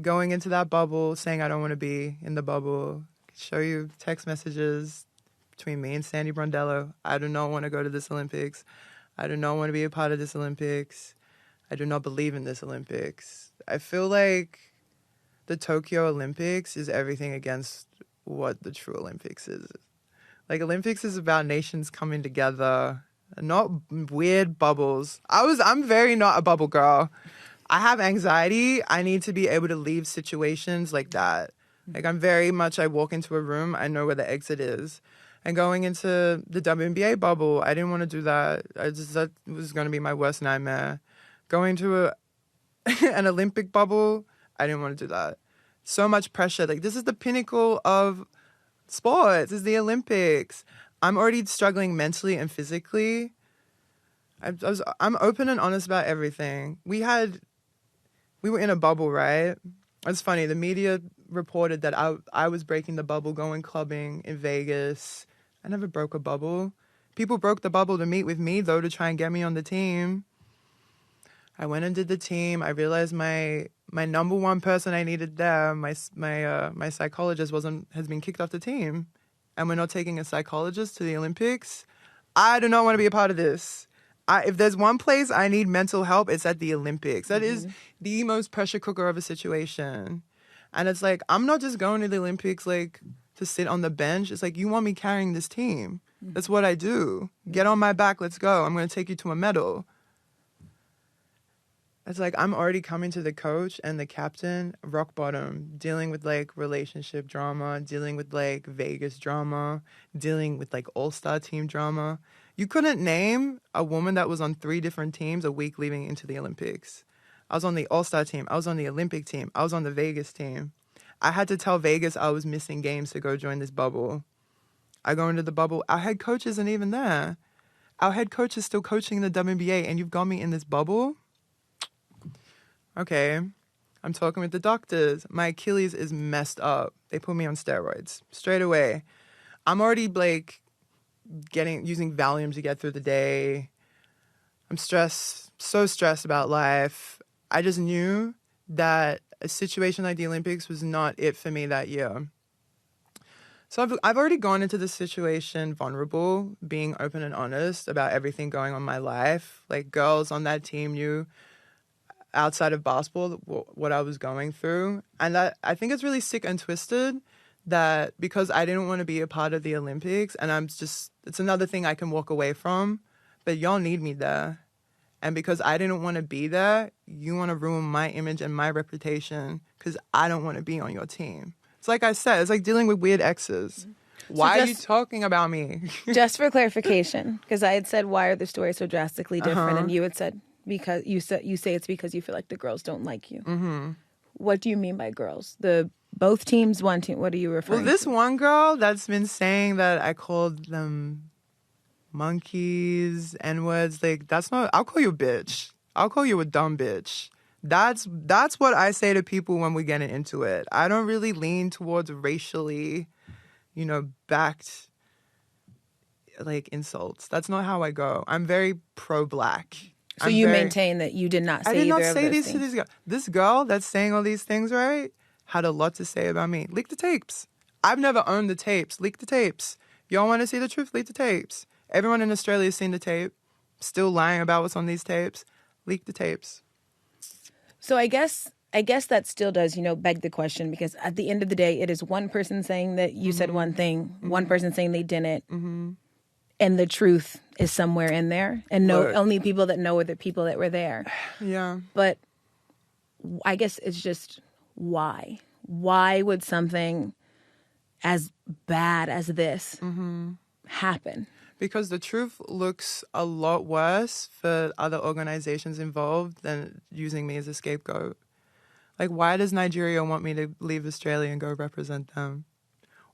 going into that bubble saying I don't want to be in the bubble. Show you text messages between me and Sandy Brondello. I do not want to go to this Olympics. I do not want to be a part of this Olympics. I do not believe in this Olympics. I feel like the Tokyo Olympics is everything against what the true Olympics is. Like, Olympics is about nations coming together, not weird bubbles. I'm very not a bubble girl. I have anxiety. I need to be able to leave situations like that. Like, I walk into a room, I know where the exit is. And going into the WNBA bubble, I didn't want to do that. That was going to be my worst nightmare. Going to an Olympic bubble, I didn't want to do that. So much pressure. Like, this is the pinnacle of sports, is the Olympics. I'm already struggling mentally and physically. I'm open and honest about everything. We were in a bubble, right? It's funny. The media reported that I was breaking the bubble, going clubbing in Vegas. I never broke a bubble. People broke the bubble to meet with me, though, to try and get me on the team. I went and did the team. I realized my number one person I needed there, my psychologist has been kicked off the team, and we're not taking a psychologist to the Olympics. I do not want to be a part of this. If there's one place I need mental help, it's at the Olympics. That is the most pressure cooker of a situation. And it's like, I'm not just going to the Olympics like to sit on the bench. It's like, you want me carrying this team. That's what I do. Get on my back, let's go. I'm going to take you to a medal. It's like, I'm already coming to the coach and the captain, rock bottom, dealing with like relationship drama, dealing with like Vegas drama, dealing with like all-star team drama. You couldn't name a woman that was on 3 different teams a week leading into the Olympics. I was on the all-star team. I was on the Olympic team. I was on the Vegas team. I had to tell Vegas I was missing games to go join this bubble. I go into the bubble. Our head coach isn't even there. Our head coach is still coaching the WNBA, and you've got me in this bubble? Okay, I'm talking with the doctors. My Achilles is messed up. They put me on steroids straight away. I'm already like using Valium to get through the day. I'm so stressed about life. I just knew that a situation like the Olympics was not it for me that year. So I've already gone into this situation vulnerable, being open and honest about everything going on in my life. Like, girls on that team knew, outside of basketball, what I was going through. And I think it's really sick and twisted that because I didn't want to be a part of the Olympics, and it's another thing I can walk away from, but y'all need me there. And because I didn't want to be there, you want to ruin my image and my reputation because I don't want to be on your team. It's like I said, it's like dealing with weird exes. Why are you talking about me? Just for clarification, because I had said, why are the stories so drastically different? And you had said, because you say it's because you feel like the girls don't like you. What do you mean by girls? The Both teams, one team. What are you referring Well, this to? one girl that's been saying that I called them monkeys, N-words, like, that's not, I'll call you a bitch. I'll call you a dumb bitch. That's what I say to people when we get into it. I don't really lean towards racially, backed, like, insults. That's not how I go. I'm very pro-black. So you maintain that you did not say I did not either say of those these to things. these girls. This girl that's saying all these things, right, had a lot to say about me. Leak the tapes. I've never owned the tapes. Leak the tapes. Y'all want to see the truth? Leak the tapes. Everyone in Australia has seen the tape. Still lying about what's on these tapes. Leak the tapes. So I guess that still does, beg the question, because at the end of the day, it is one person saying that you said one thing, one person saying they didn't, and the truth is somewhere in there, and only people that know are the people that were there. Yeah. But I guess it's just why? Why would something as bad as this happen? Because the truth looks a lot worse for other organizations involved than using me as a scapegoat. Like, why does Nigeria want me to leave Australia and go represent them?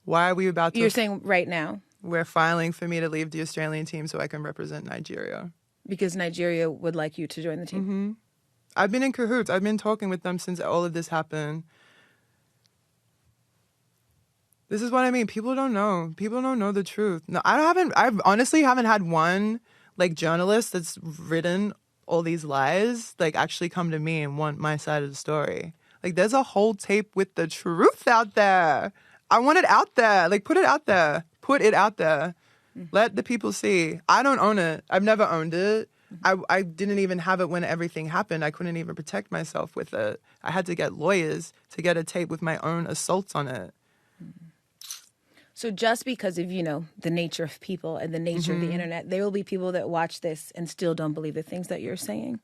Why are we about to... You're saying right now? We're filing for me to leave the Australian team so I can represent Nigeria. Because Nigeria would like you to join the team? I've been in cahoots. I've been talking with them since all of this happened. This is what I mean. People don't know. People don't know the truth. No, I honestly haven't had one, like, journalist that's written all these lies, like, actually come to me and want my side of the story. Like, there's a whole tape with the truth out there. I want it out there. Like, put it out there. Put it out there. Let the people see. I don't own it. I've never owned it. I didn't even have it when everything happened. I couldn't even protect myself with it. I had to get lawyers to get a tape with my own assaults on it. So just because of, the nature of people and the nature of the internet, there will be people that watch this and still don't believe the things that you're saying.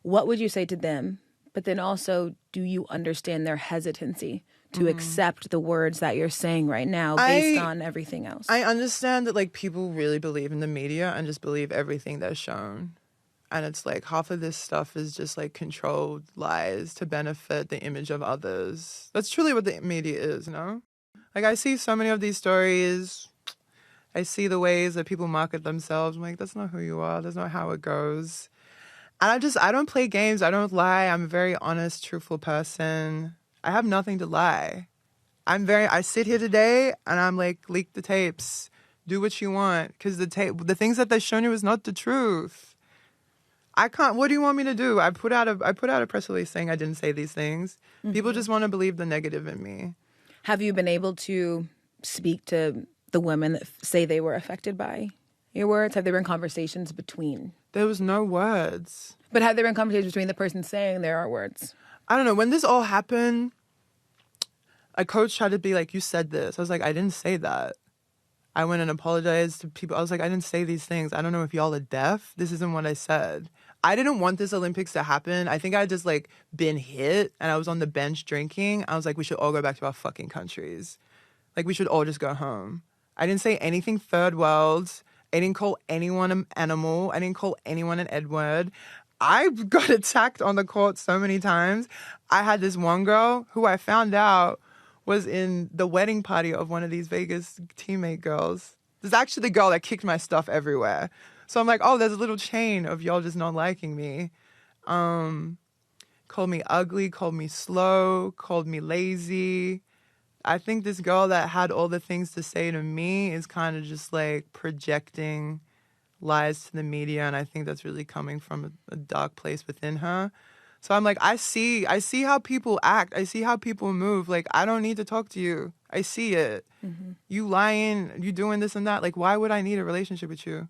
What would you say to them? But then also, do you understand their hesitancy to accept the words that you're saying right now based on everything else? I understand that, like, people really believe in the media and just believe everything they're shown. And it's like half of this stuff is just, like, controlled lies to benefit the image of others. That's truly what the media is, no? Like, I see so many of these stories. I see the ways that people market themselves. I'm like, that's not who you are. That's not how it goes. And I don't play games. I don't lie. I'm a very honest, truthful person. I have nothing to lie. I sit here today and I'm like, leak the tapes. Do what you want. Because the things that they've shown you is not the truth. I can't, what do you want me to do? I put out a press release saying I didn't say these things. People just want to believe the negative in me. Have you been able to speak to the women that say they were affected by your words? Have there been conversations between? There was no words. But have there been conversations between the person saying there are words? I don't know. When this all happened, a coach tried to be like, you said this. I was like, I didn't say that. I went and apologized to people. I was like, I didn't say these things. I don't know if y'all are deaf. This isn't what I said. I didn't want this Olympics to happen. I think I just, like, been hit and I was on the bench drinking. I was like, we should all go back to our fucking countries. Like, we should all just go home. I didn't say anything third world. I didn't call anyone an animal. I didn't call anyone an Edward. I got attacked on the court so many times. I had this one girl who I found out was in the wedding party of one of these Vegas teammate girls. This is actually the girl that kicked my stuff everywhere. So I'm like, oh, there's a little chain of y'all just not liking me. Called me ugly, called me slow, called me lazy. I think this girl that had all the things to say to me is kind of just, like, projecting lies to the media, and I think that's really coming from a dark place within her. So I'm like, I see how people act. I see how people move. Like, I don't need to talk to you. I see it. You lying, you doing this and that. Like, why would I need a relationship with you?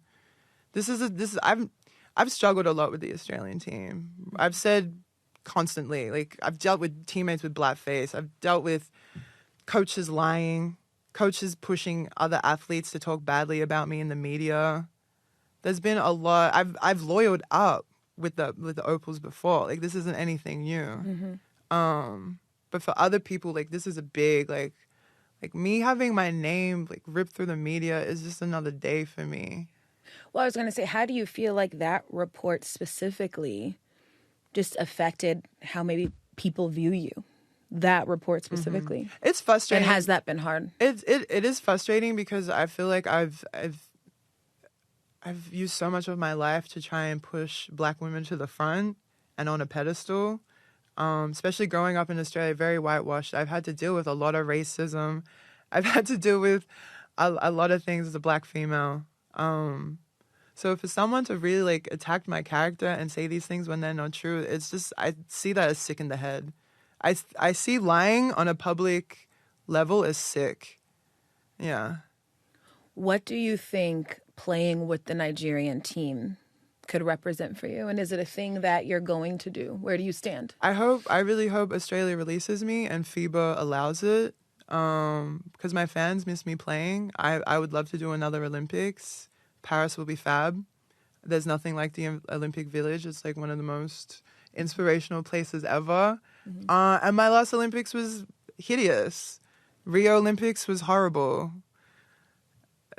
I've struggled a lot with the Australian team. I've said constantly, like, I've dealt with teammates with blackface. I've dealt with coaches lying, coaches pushing other athletes to talk badly about me in the media. There's been a lot. I've lawyered up with the Opals before. Like, this isn't anything new. But for other people, like, this is a big, like me having my name, like, ripped through the media is just another day for me. Well, I was going to say, how do you feel like that report specifically just affected how maybe people view you? that report specifically. It's frustrating. And has that been hard? It is frustrating because I feel like I've used so much of my life to try and push Black women to the front and on a pedestal. Especially growing up in Australia, very whitewashed. I've had to deal with a lot of racism. I've had to deal with a lot of things as a Black female. So for someone to really like attack my character and say these things when they're not true, it's just, I see that as sick in the head. I see lying on a public level as sick. Yeah. What do you think playing with the Nigerian team could represent for you? And is it a thing that you're going to do? Where do you stand? I really hope Australia releases me and FIBA allows it. Because my fans miss me playing. I would love to do another Olympics. Paris will be fab. There's nothing like the Olympic Village. It's like one of the most inspirational places ever. And my last Olympics was hideous. Rio Olympics was horrible.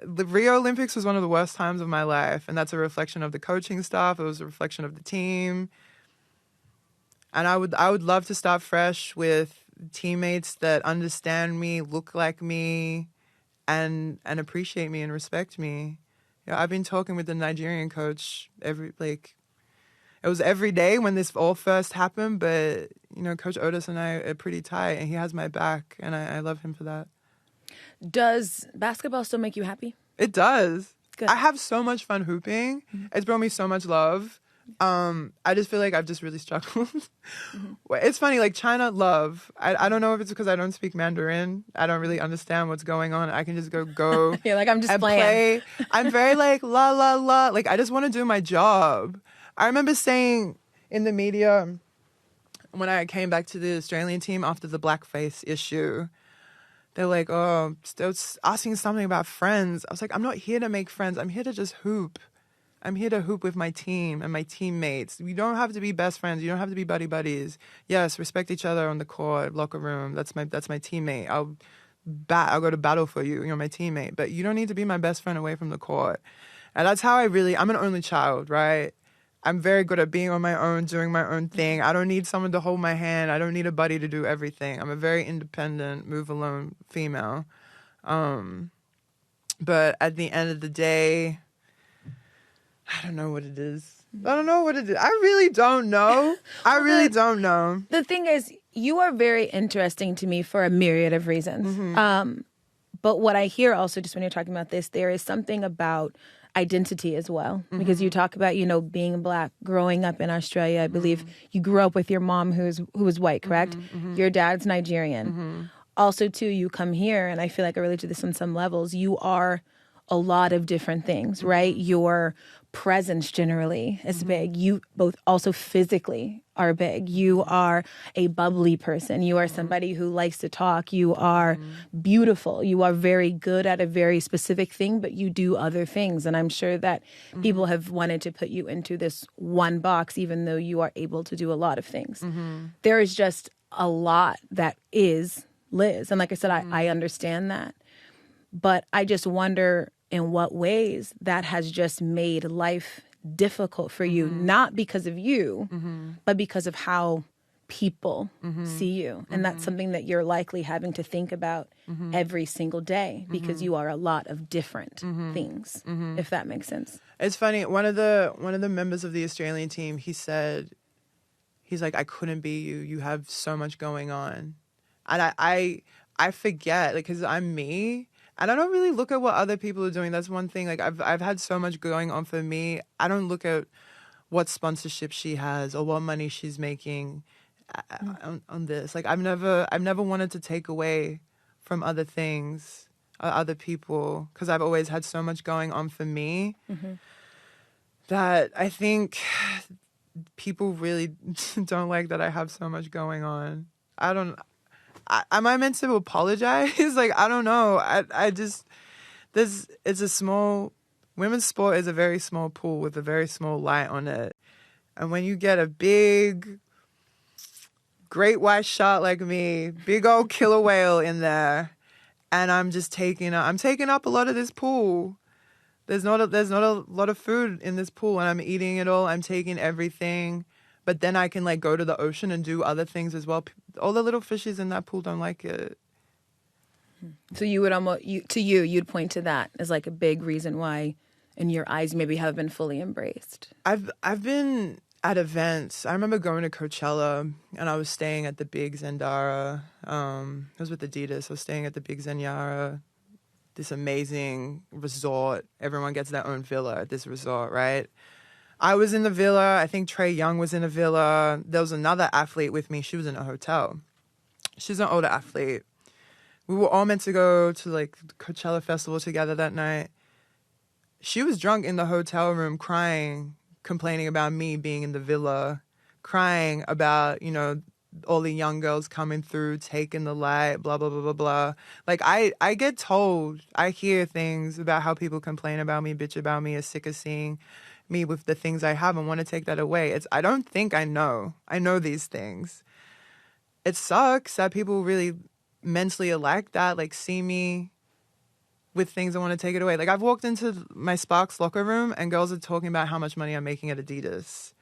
The Rio Olympics was one of the worst times of my life, and that's a reflection of the coaching staff. It was a reflection of the team. And I would love to start fresh with teammates that understand me, look like me, and appreciate me and respect me. Yeah, I've been talking with the Nigerian coach it was every day when this all first happened, but Coach Otis and I are pretty tight, and he has my back, and I love him for that. Does basketball still make you happy? It does. Good. I have so much fun hooping. It's brought me so much love. I just feel like I've just really struggled. It's funny, like China love. I don't know if it's because I don't speak Mandarin. I don't really understand what's going on. I can just go. You're like, I'm just and playing. play. I'm very like la la la. Like I just want to do my job. I remember saying in the media when I came back to the Australian team after the blackface issue, they're like, oh, still asking something about friends. I was like, I'm not here to make friends. I'm here to just hoop. I'm here to hoop with my team and my teammates. We don't have to be best friends. You don't have to be buddy buddies. Yes, respect each other on the court, locker room. That's my teammate. I'll go to battle for you. You're my teammate. But you don't need to be my best friend away from the court. And that's how I'm an only child, right? I'm very good at being on my own, doing my own thing. I don't need someone to hold my hand. I don't need a buddy to do everything. I'm a very independent, move alone female. But at the end of the day, I don't know what it is. I really don't know. I really don't know. The thing is, you are very interesting to me for a myriad of reasons. But what I hear also, just when you're talking about this, there is something about identity as well. Because you talk about, being Black, growing up in Australia. I believe you grew up with your mom who was white, correct? Your dad's Nigerian. Also, too, you come here, and I feel like I relate to this on some levels. You are a lot of different things, right? Your presence generally is big. You both also physically are big. You are a bubbly person. You are somebody who likes to talk. You are beautiful. You are very good at a very specific thing, but you do other things. And I'm sure that people have wanted to put you into this one box, even though you are able to do a lot of things. There is just a lot that is Liz. And like I said, I understand that. But I just wonder in what ways that has just made life difficult for you, not because of you, but because of how people see you. And that's something that you're likely having to think about every single day because you are a lot of different things, if that makes sense. It's funny. One of the members of the Australian team, he's like, I couldn't be you. You have so much going on. And I forget, like, because I'm me. And I don't really look at what other people are doing. That's one thing. Like I've had so much going on for me. I don't look at what sponsorship she has or what money she's making on this. Like I've never wanted to take away from other things or other people because I've always had so much going on for me that I think people really don't like that I have so much going on. Am I meant to apologize? Like, I don't know. Women's sport is a very small pool with a very small light on it. And when you get a big, great white shark like me, big old killer whale in there, and I'm just taking up a lot of this pool. There's not a lot of food in this pool, and I'm eating it all. I'm taking everything. But then I can like go to the ocean and do other things as well. All the little fishies in that pool don't like it. So you would you'd point to that as like a big reason why in your eyes maybe haven't been fully embraced. I've been at events. I remember going to Coachella and I was staying at the Big Zendara. I was with Adidas. I was staying at the Big Zendara, this amazing resort. Everyone gets their own villa at this resort, right? I was in the villa. I think Trae Young was in a villa. There was another athlete with me. She was in a hotel. She's an older athlete. We were all meant to go to like the Coachella Festival together that night. She was drunk in the hotel room crying, complaining about me being in the villa, crying about, you know, all the young girls coming through, taking the light, blah, blah, blah, blah, blah. Like, I get told, I hear things about how people complain about me, bitch about me, are sick of seeing me with the things I have and want to take that away. I don't think I know. I know these things. It sucks that people really mentally are like that, like see me with things I want to take it away. Like I've walked into my Sparks locker room and girls are talking about how much money I'm making at Adidas.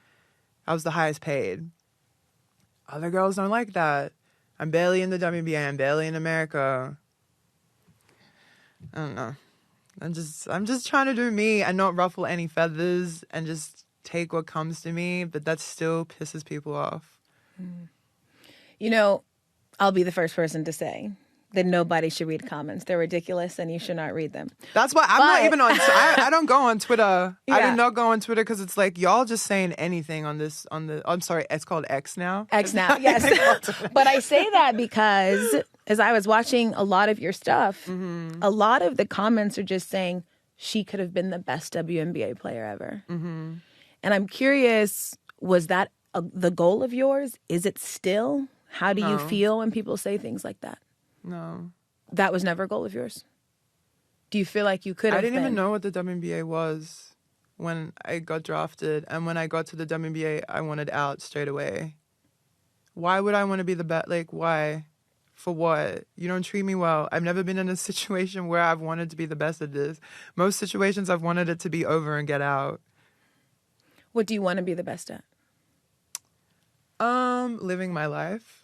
I was the highest paid. Other girls don't like that. I'm barely in the WNBA. I'm barely in America. I don't know. I'm just trying to do me and not ruffle any feathers and just take what comes to me, but that still pisses people off. You know, I'll be the first person to say that nobody should read comments. They're ridiculous and you should not read them. That's why I'm not even on... I don't go on Twitter. Yeah. I do not go on Twitter because it's like y'all just saying anything on this... I'm sorry, it's called X now? X now, yes. But I say that because as I was watching a lot of your stuff, a lot of the comments are just saying she could have been the best WNBA player ever. And I'm curious, was that the goal of yours? Is it still? How do you feel when people say things like that? No. That was never a goal of yours? Do you feel like you could have I didn't even know what the WNBA was when I got drafted. And when I got to the WNBA, I wanted out straight away. Why would I want to be the best? Like, why? For what? You don't treat me well. I've never been in a situation where I've wanted to be the best at this. Most situations, I've wanted it to be over and get out. What do you want to be the best at? Living my life.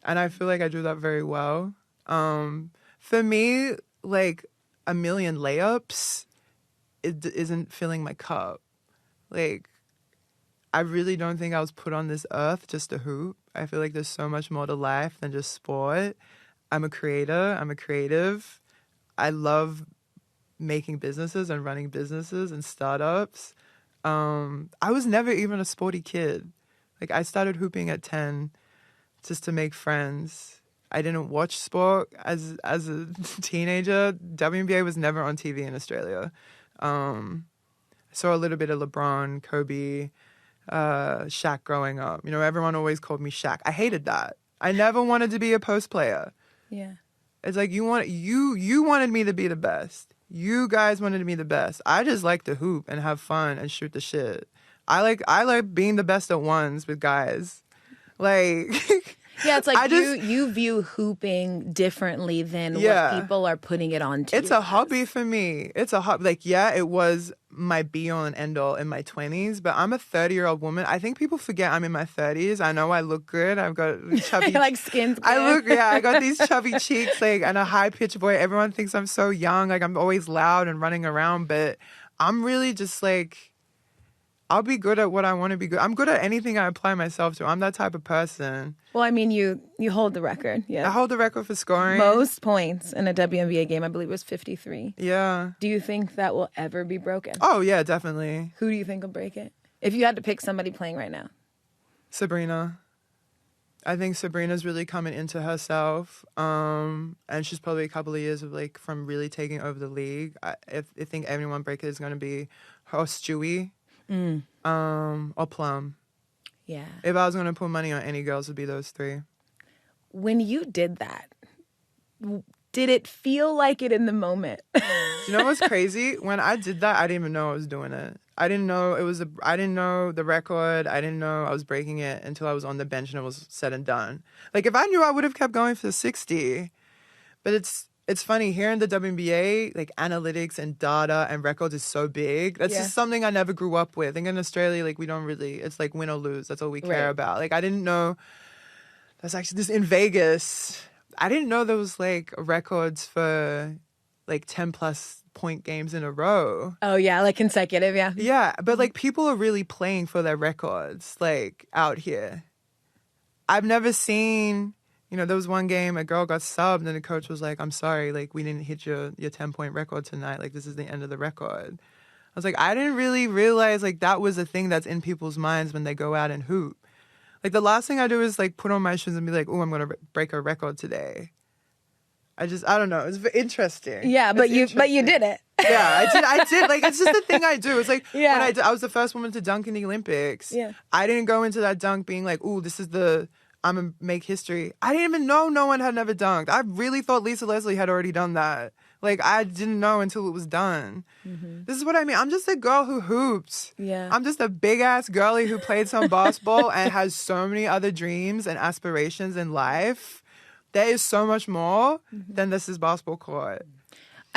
And I feel like I do that very well. For me, like, a million layups isn't filling my cup. Like, I really don't think I was put on this earth just to hoop. I feel like there's so much more to life than just sport. I'm a creator. I'm a creative. I love making businesses and running businesses and startups. I was never even a sporty kid. Like, I started hooping at 10 just to make friends. I didn't watch sport as a teenager. WNBA was never on TV in Australia. I saw a little bit of LeBron, Kobe, Shaq growing up. You know, everyone always called me Shaq. I hated that. I never wanted to be a post player. Yeah. It's like you wanted me to be the best. You guys wanted me the best. I just like to hoop and have fun and shoot the shit. I like being the best at ones with guys. Like, yeah, it's like you view hooping differently than what people are putting it on to. It's a hobby for me. It's a hobby. Like, yeah, it was my be-all and end-all in my 20s, but I'm a 30-year-old woman. I think people forget I'm in my 30s. I know I look good. I've got chubby... like skin's good. I got these chubby cheeks, like, and a high-pitched voice. Everyone thinks I'm so young. Like, I'm always loud and running around, but I'm really just, like... I'll be good at what I want to be good. I'm good at anything I apply myself to. I'm that type of person. Well, I mean, you hold the record. Yeah, I hold the record for scoring. Most points in a WNBA game, I believe it was 53. Yeah. Do you think that will ever be broken? Oh, yeah, definitely. Who do you think will break it? If you had to pick somebody playing right now. Sabrina. I think Sabrina's really coming into herself. And she's probably a couple of years of, like, from really taking over the league. I think everyone breaker is going to be her or Stewie. Or Plum. Yeah. If I was going to put money on any girls, it would be those three. When you did that, did it feel like it in the moment? You know what's crazy? When I did that, I didn't even know I was doing it. I didn't know I didn't know the record. I didn't know I was breaking it until I was on the bench and it was said and done. Like, if I knew, I would have kept going for 60. But it's funny, here in the WNBA, like analytics and data and records is so big. That's just something I never grew up with. I think in Australia, like we don't really, it's like win or lose. That's all we care about. Like I didn't know, that's actually this in Vegas. I didn't know there was like records for like 10 plus point games in a row. Oh yeah, like consecutive, yeah. Yeah, but like people are really playing for their records like out here. I've never seen... You know, there was one game, a girl got subbed, and the coach was like, I'm sorry, like, we didn't hit your 10-point record tonight. Like, this is the end of the record. I was like, I didn't really realize, like, that was a thing that's in people's minds when they go out and hoop. Like, the last thing I do is, like, put on my shoes and be like, oh, I'm going to break a record today. I don't know. It's interesting. Yeah, but you did it. Yeah, I did. Like, it's just the thing I do. It's like, when I was the first woman to dunk in the Olympics. Yeah. I didn't go into that dunk being like, ooh, this is I'm going to make history. I didn't even know no one had never dunked. I really thought Lisa Leslie had already done that. Like, I didn't know until it was done. Mm-hmm. This is what I mean. I'm just a girl who hoops. Yeah. I'm just a big-ass girlie who played some basketball and has so many other dreams and aspirations in life. There is so much more than this is basketball court.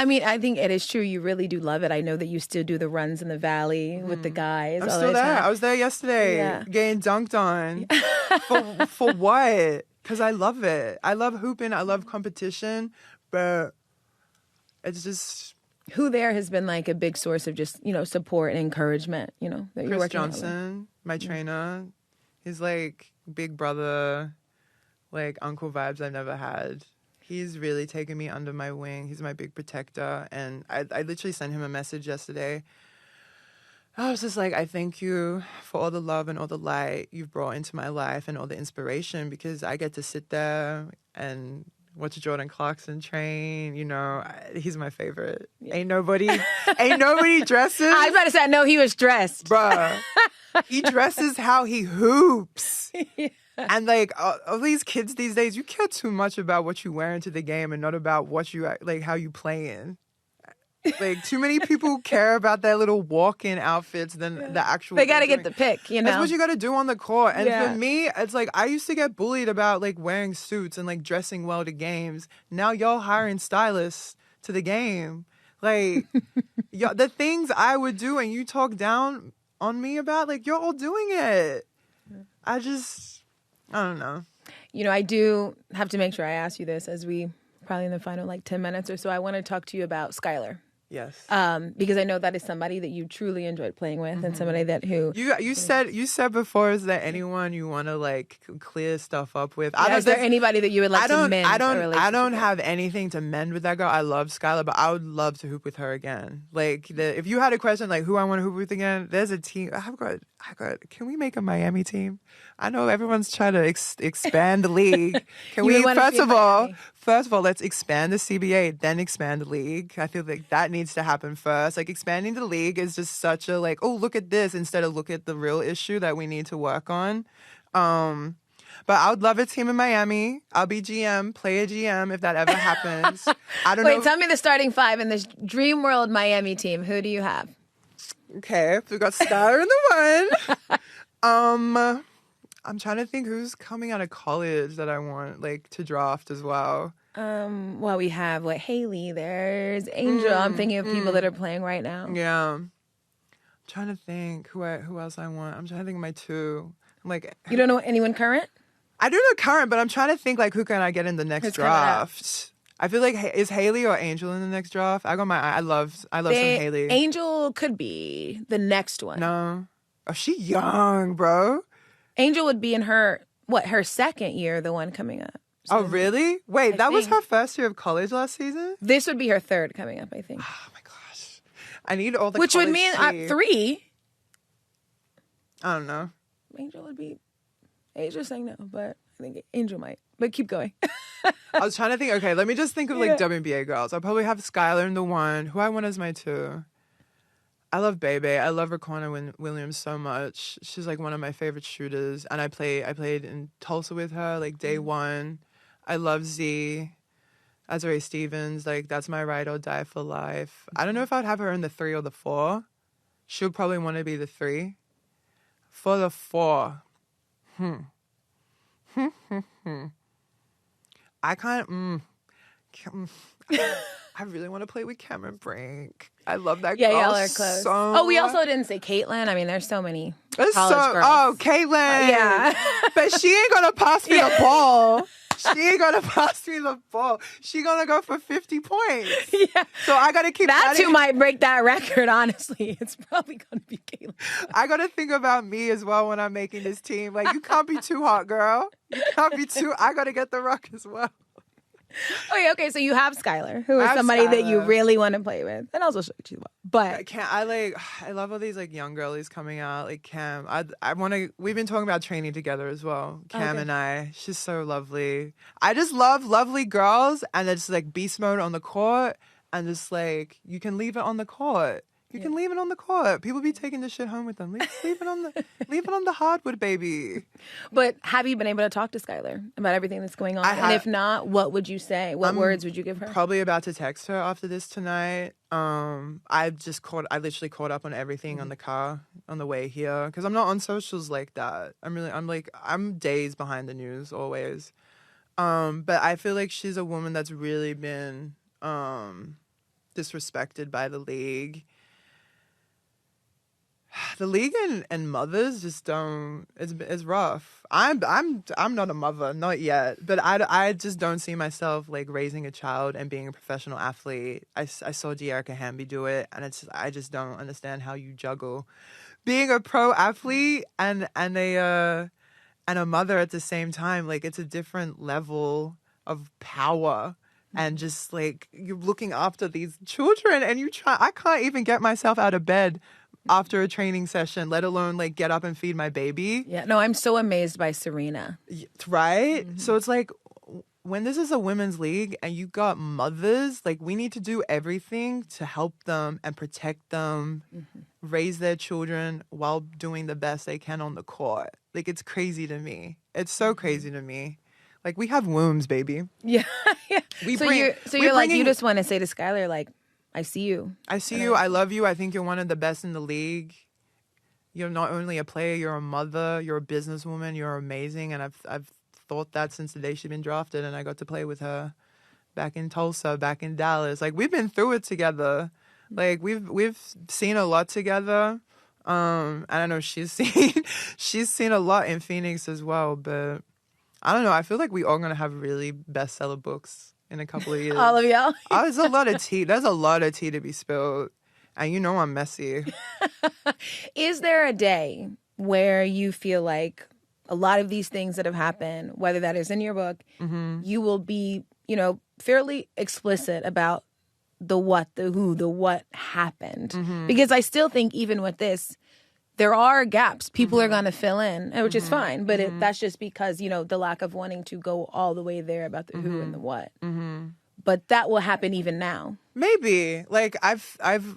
I mean, I think it is true. You really do love it. I know that you still do the runs in the valley with the guys. I'm still there. I was there yesterday getting dunked on. For what? Because I love it. I love hooping. I love competition. But it's just... Who there has been like a big source of just, you know, support and encouragement, you know, that you're Chris working Johnson, my trainer. He's like big brother, like uncle vibes I never had. He's really taken me under my wing. He's my big protector. And I literally sent him a message yesterday. I was just like, I thank you for all the love and all the light you've brought into my life and all the inspiration, because I get to sit there and watch Jordan Clarkson train. You know, he's my favorite. Yeah. Ain't nobody dresses. I was about to say, I know he was dressed. Bruh. He dresses how he hoops. Yeah. And like all these kids these days, you care too much about what you wear into the game and not about what you like, how you play in. Like too many people care about their little walk-in outfits than the actual. They got to get the pick, you know. That's what you got to do on the court. And for me, it's like I used to get bullied about like wearing suits and like dressing well to games. Now y'all hiring stylists to the game. Like the things I would do and you talk down on me about, like you're all doing it. I don't know. You know, I do have to make sure I ask you this as we probably in the final like 10 minutes or so. I want to talk to you about Skylar. Yes. Because I know that is somebody that you truly enjoyed playing with, and somebody that you said before, is there anyone you want to like clear stuff up with? Is there anybody that you would like to mend? I don't have anything to mend with that girl. I love Skylar, but I would love to hoop with her again. Like if you had a question like who I want to hoop with again, there's a team. I got. Can we make a Miami team? I know everyone's trying to expand the league. Can we first of all, let's expand the CBA, then expand the league. I feel like that needs to happen first. Like expanding the league is just such a like, oh, look at this instead of look at the real issue that we need to work on. But I would love a team in Miami. I'll be GM, play a GM if that ever happens. I don't know. Wait, tell me the starting five in this Dream World Miami team. Who do you have? Okay, we got Skylar in the one. I'm trying to think who's coming out of college that I want like to draft as well. Well, we have Haley. There's Angel. I'm thinking of people that are playing right now. Yeah, I'm trying to think who else I want. I'm trying to think of my two. I'm like, you don't know anyone current? I do know current, but I'm trying to think like who can I get in the next draft. I feel like is Haley or Angel in the next draft? I love some Haley. Angel could be the next one. No, she young, bro. Angel would be in her second year, the one coming up. So really? Wait, that was her first year of college last season? This would be her third coming up, I think. Oh my gosh. I need all the Which would mean 3. I don't know. Angel's saying no, but I think Angel might. But keep going. I was trying to think, okay, let me just think of like WNBA girls. I'll probably have Skylar in the one. Who I want as my 2? I love Bebe. I love Raquana Williams so much. She's like one of my favorite shooters. And I played in Tulsa with her, like day one. I love Z. Azurá Stevens. Like, that's my ride or die for life. I don't know if I'd have her in the 3 or the 4. She'll probably want to be the 3. For the 4. I kind of... I really want to play with Cameron Brink. I love that Yeah, girl y'all are close. so Oh, we also didn't say Caitlin. I mean, there's so many It's college girls. Oh, Caitlin. Yeah. But she ain't going to pass me the ball. She ain't going to pass me the ball. She going to go for 50 points. Yeah. So I got to keep That's who might break that record, honestly. It's probably going to be Caitlin. I got to think about me as well when I'm making this team. Like, you can't be too hot, girl. You can't be too... I got to get the rock as well. Okay, so you have Skylar, who is somebody that you really want to play with, and also she's but I love all these like young girlies coming out, like Cam. I want to. We've been talking about training together as well. Cam and I. She's so lovely. I just love lovely girls, and it's like beast mode on the court, and just like you can leave it on the court. You can leave it on the court. People be taking this shit home with them. Leave it on the hardwood, baby. But have you been able to talk to Skylar about everything that's going on? And if not, what would you say? What words would you give her? Probably about to text her after this tonight. I literally caught up on everything on the car on the way here because I'm not on socials like that. I'm days behind the news always. But I feel like she's a woman that's really been disrespected by the league. The league and mothers just don't. It's rough. I'm not a mother, not yet. But I just don't see myself like raising a child and being a professional athlete. I saw De'Erica Hamby do it, and I just don't understand how you juggle being a pro athlete and a mother at the same time. Like it's a different level of power. And just like you're looking after these children, and I can't even get myself out of bed after a training session, let alone like get up and feed my baby. Yeah, no, I'm so amazed by Serena. Right? Mm-hmm. So it's like when this is a women's league and you got mothers, like we need to do everything to help them and protect them, raise their children while doing the best they can on the court. Like it's crazy to me. It's so crazy to me. Like we have wombs, baby. Yeah. You just want to say to Skylar, like, I see you. I see you. I love you. I think you're one of the best in the league. You're not only a player, you're a mother, you're a businesswoman, you're amazing. And I've thought that since the day she's been drafted and I got to play with her back in Tulsa, back in Dallas. Like we've been through it together. Like we've seen a lot together. And I know she's seen a lot in Phoenix as well, but I don't know. I feel like we all gonna have really bestseller books in a couple of years. All of y'all? There's a lot of tea. There's a lot of tea to be spilled. And you know I'm messy. Is there a day where you feel like a lot of these things that have happened, whether that is in your book, you will be, fairly explicit about the what, the who, the what happened? Because I still think even with this, there are gaps people are going to fill in, which is fine. But that's just because, the lack of wanting to go all the way there about the who and the what. But that will happen even now. Maybe. Like, I've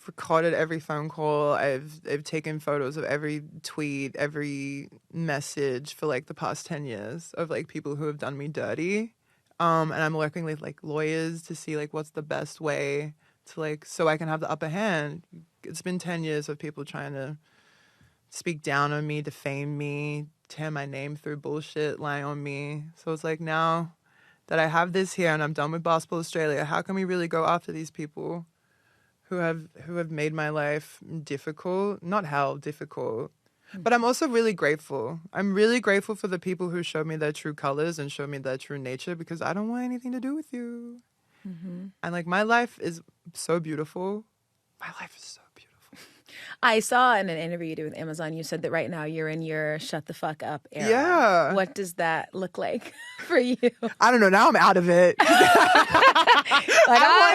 recorded every phone call. I've taken photos of every tweet, every message for, like, the past 10 years of, like, people who have done me dirty. And I'm working with, like, lawyers to see, like, what's the best way to, like, so I can have the upper hand. It's been 10 years of people trying to speak down on me, defame me, tear my name through bullshit, lie on me. So it's like now that I have this here and I'm done with Basketball Australia, how can we really go after these people who have made my life difficult? Not hell, difficult. But I'm also really grateful. I'm really grateful for the people who showed me their true colors and showed me their true nature because I don't want anything to do with you. And like my life is so beautiful. My life is so beautiful. I saw in an interview you did with Amazon, you said that right now you're in your shut the fuck up era. Yeah. What does that look like for you? I don't know. Now I'm out of it. I'm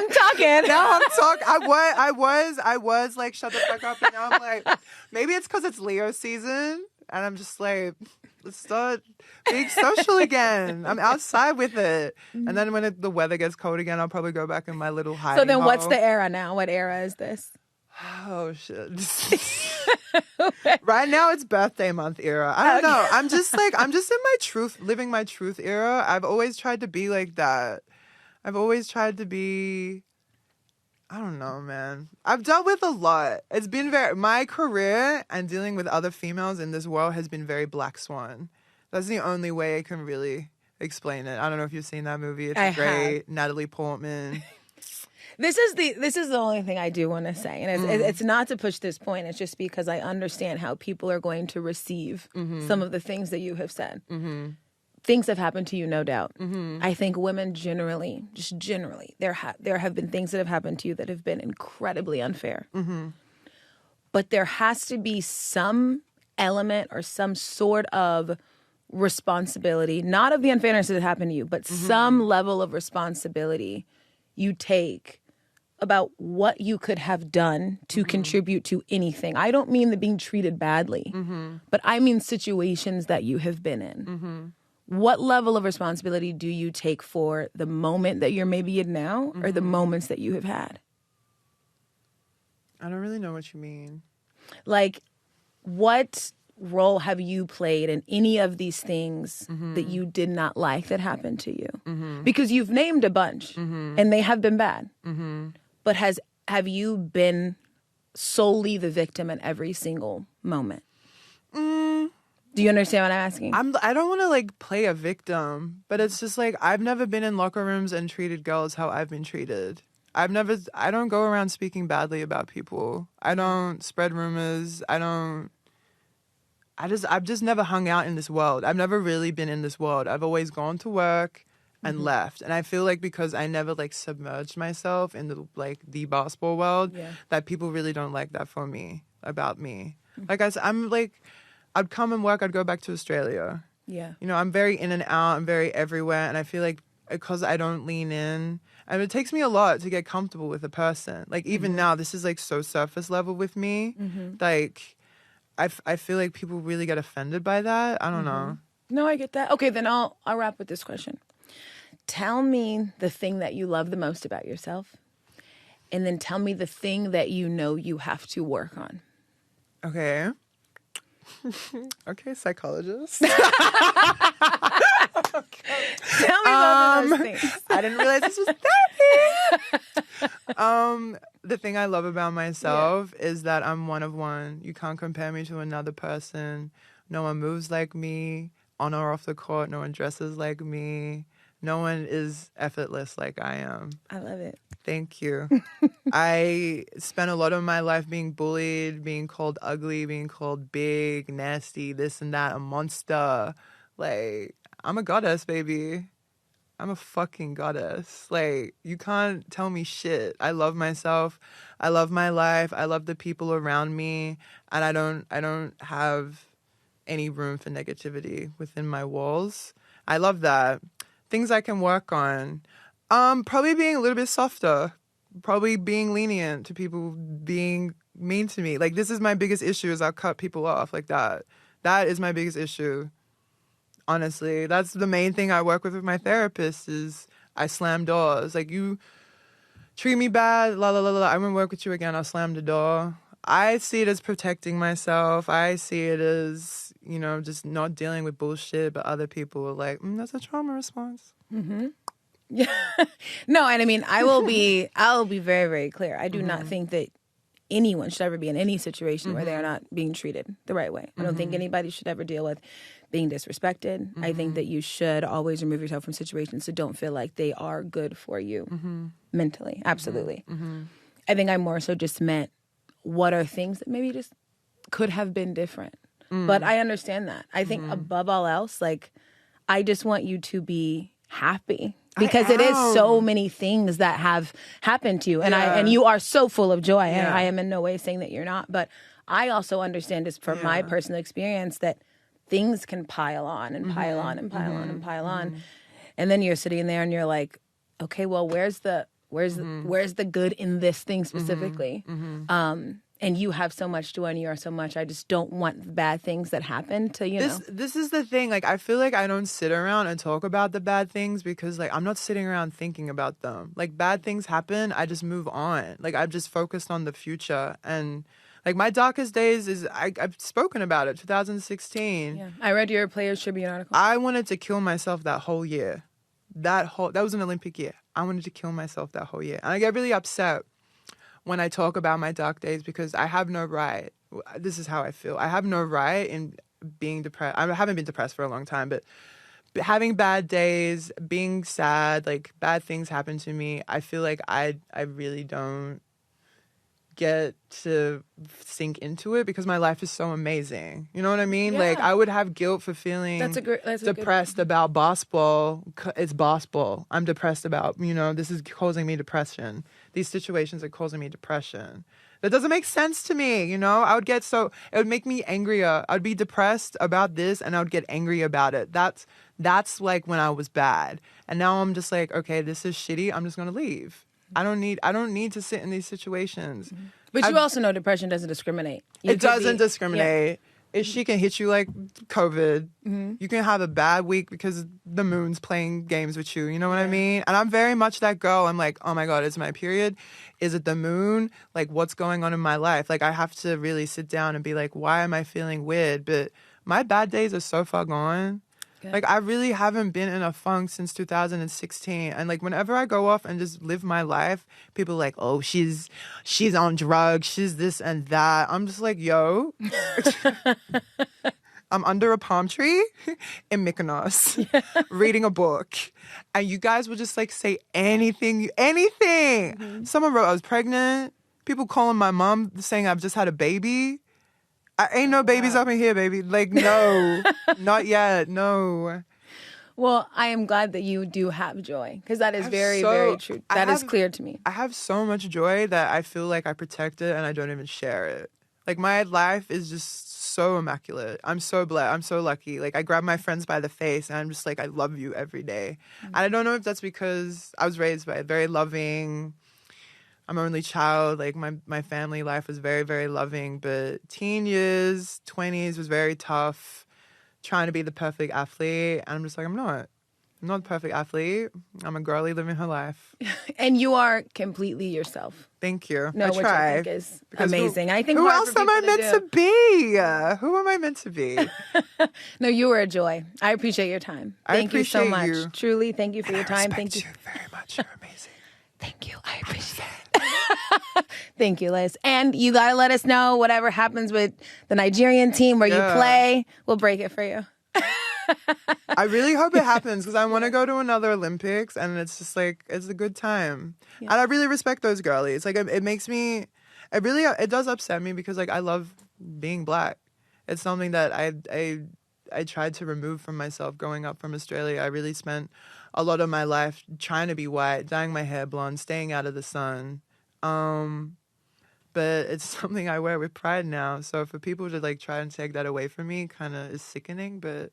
talking. Now I'm talking. I was like, shut the fuck up. And now I'm like, maybe it's because it's Leo season. And I'm just like, let's start being social again. I'm outside with it. And then when the weather gets cold again, I'll probably go back in my little hiding So then hole. What's the era now? What era is this? Oh, shit. Right now it's birthday month era. I don't know. I'm just in my truth, living my truth era. I've always tried to be like that. I've always tried to be... I don't know, man. I've dealt with a lot. It's been my career and dealing with other females in this world has been very Black Swan. That's the only way I can really explain it. I don't know if you've seen that movie. It's I great. have. Natalie Portman. This is the only thing I do want to say, and it's not to push this point. It's just because I understand how people are going to receive some of the things that you have said. Things have happened to you, no doubt. I think women generally, there have been things that have happened to you that have been incredibly unfair. But there has to be some element or some sort of responsibility, not of the unfairness that happened to you, but some level of responsibility you take about what you could have done to contribute to anything. I don't mean the being treated badly, but I mean situations that you have been in. What level of responsibility do you take for the moment that you're maybe in now or the moments that you have had? I don't really know what you mean. Like, what role have you played in any of these things that you did not like that happened to you? Because you've named a bunch and they have been bad. But have you been solely the victim in every single moment? Do you understand what I'm asking? I don't want to like play a victim, but it's just like I've never been in locker rooms and treated girls how I've been treated. I don't go around speaking badly about people. I don't spread rumors. I've just never hung out in this world. I've never really been in this world. I've always gone to work and left. And I feel like because I never like submerged myself in the basketball world, that people really don't like that about me. Like I said, I'm like, I'd come and work, I'd go back to Australia. Yeah. You know, I'm very in and out, I'm very everywhere. And I feel like because I don't lean in, and it takes me a lot to get comfortable with a person. Like even now, this is like so surface level with me. Like I feel like people really get offended by that. I don't know. No, I get that. Okay, then I'll wrap with this question. Tell me the thing that you love the most about yourself, and then tell me the thing that you know you have to work on. Okay. Okay, psychologist. Tell me both of those things. I didn't realize this was therapy. The thing I love about myself is that I'm one of one. You can't compare me to another person. No one moves like me on or off the court. No one dresses like me. No one is effortless like I am. I love it. Thank you. I spent a lot of my life being bullied, being called ugly, being called big, nasty, this and that, a monster. Like, I'm a goddess, baby. I'm a fucking goddess. Like, you can't tell me shit. I love myself. I love my life. I love the people around me. And I don't have any room for negativity within my walls. I love that. Things I can work on. Probably being a little bit softer. Probably being lenient to people being mean to me. Like, this is my biggest issue is I'll cut people off like that. That is my biggest issue. Honestly, that's the main thing I work with my therapist is I slam doors. Like, you treat me bad, la, la, la, la, I won't work with you again. I'll slam the door. I see it as protecting myself. I see it as, you know, just not dealing with bullshit, but other people are like, that's a trauma response. Yeah. No, and I mean, I'll be very, very clear. I do not think that anyone should ever be in any situation where they're not being treated the right way. I don't think anybody should ever deal with being disrespected. I think that you should always remove yourself from situations that don't feel like they are good for you mentally. Absolutely. I think I more so just meant what are things that maybe just could have been different. But I understand that. I think above all else, like, I just want you to be happy. Because it is so many things that have happened to you. And and you are so full of joy. And I am in no way saying that you're not. But I also understand just from my personal experience that things can pile on and pile on and pile on and pile on. And then you're sitting there and you're like, okay, well, where's the good in this thing specifically? And you have so much joy and you are so much. I just don't want bad things that happen to, you know. This is the thing. Like, I feel like I don't sit around and talk about the bad things because, like, I'm not sitting around thinking about them. Like, bad things happen, I just move on. Like, I've just focused on the future. And, like, my darkest days is, I've spoken about it, 2016. Yeah. I read your Players Tribune article. I wanted to kill myself that whole year. That was an Olympic year. I wanted to kill myself that whole year. And I get really upset when I talk about my dark days because I have no right. This is how I feel. I have no right in being depressed. I haven't been depressed for a long time, but having bad days, being sad, like bad things happen to me, I feel like I really don't get to sink into it because my life is so amazing. You know what I mean? Yeah. Like I would have guilt for feeling depressed about basketball. It's basketball. I'm depressed about, this is causing me depression. These situations are causing me depression. That doesn't make sense to me, it would make me angrier. I'd be depressed about this and I would get angry about it. That's like when I was bad. And now I'm just like, okay, this is shitty. I'm just going to leave. I don't need to sit in these situations. But you also know depression doesn't discriminate. It doesn't discriminate. She can hit you like COVID. You can have a bad week because the moon's playing games with you. You know what I mean? And I'm very much that girl. I'm like, oh my God, is it my period? Is it the moon? Like, what's going on in my life? Like, I have to really sit down and be like, why am I feeling weird? But my bad days are so far gone. Good. Like, I really haven't been in a funk since 2016. And, like, whenever I go off and just live my life, people are like, oh, she's on drugs. She's this and that. I'm just like, yo. I'm under a palm tree in Mykonos reading a book. And you guys will just, like, say anything. Someone wrote I was pregnant. People calling my mom saying I've just had a baby. I ain't no babies up in here, baby. Like, no, not yet. No. Well, I am glad that you do have joy because that is very, very true. That is clear to me. I have so much joy that I feel like I protect it and I don't even share it. Like, my life is just so immaculate. I'm so blessed. I'm so lucky. Like, I grab my friends by the face and I'm just like, I love you every day. And I don't know if that's because I was raised by a very loving... I'm an only child. Like, my family life was very, very loving. But teen years, 20s was very tough, trying to be the perfect athlete. And I'm just like, I'm not the perfect athlete. I'm a girlie living her life. And you are completely yourself. Thank you. No, which I think is amazing. I think who else am I meant to be? Who am I meant to be? No, you were a joy. I appreciate your time. Thank you so much. Truly, thank you for your time. Thank you very much. You're amazing. Thank you. I appreciate it. Thank you, Liz. And you got to let us know whatever happens with the Nigerian team where you play. We'll break it for you. I really hope it happens because I want to go to another Olympics and it's just like, it's a good time. Yeah. And I really respect those girlies. Like, it makes me, it does upset me because, like, I love being black. It's something that I tried to remove from myself growing up from Australia. I really spent a lot of my life trying to be white, dyeing my hair blonde, staying out of the sun. But it's something I wear with pride now. So for people to, like, try and take that away from me kind of is sickening. But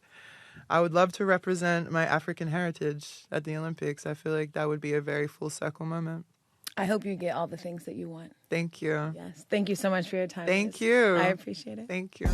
I would love to represent my African heritage at the Olympics. I feel like that would be a very full circle moment. I hope you get all the things that you want. Thank you. Yes. Thank you so much for your time. Thank you. I appreciate it. Thank you.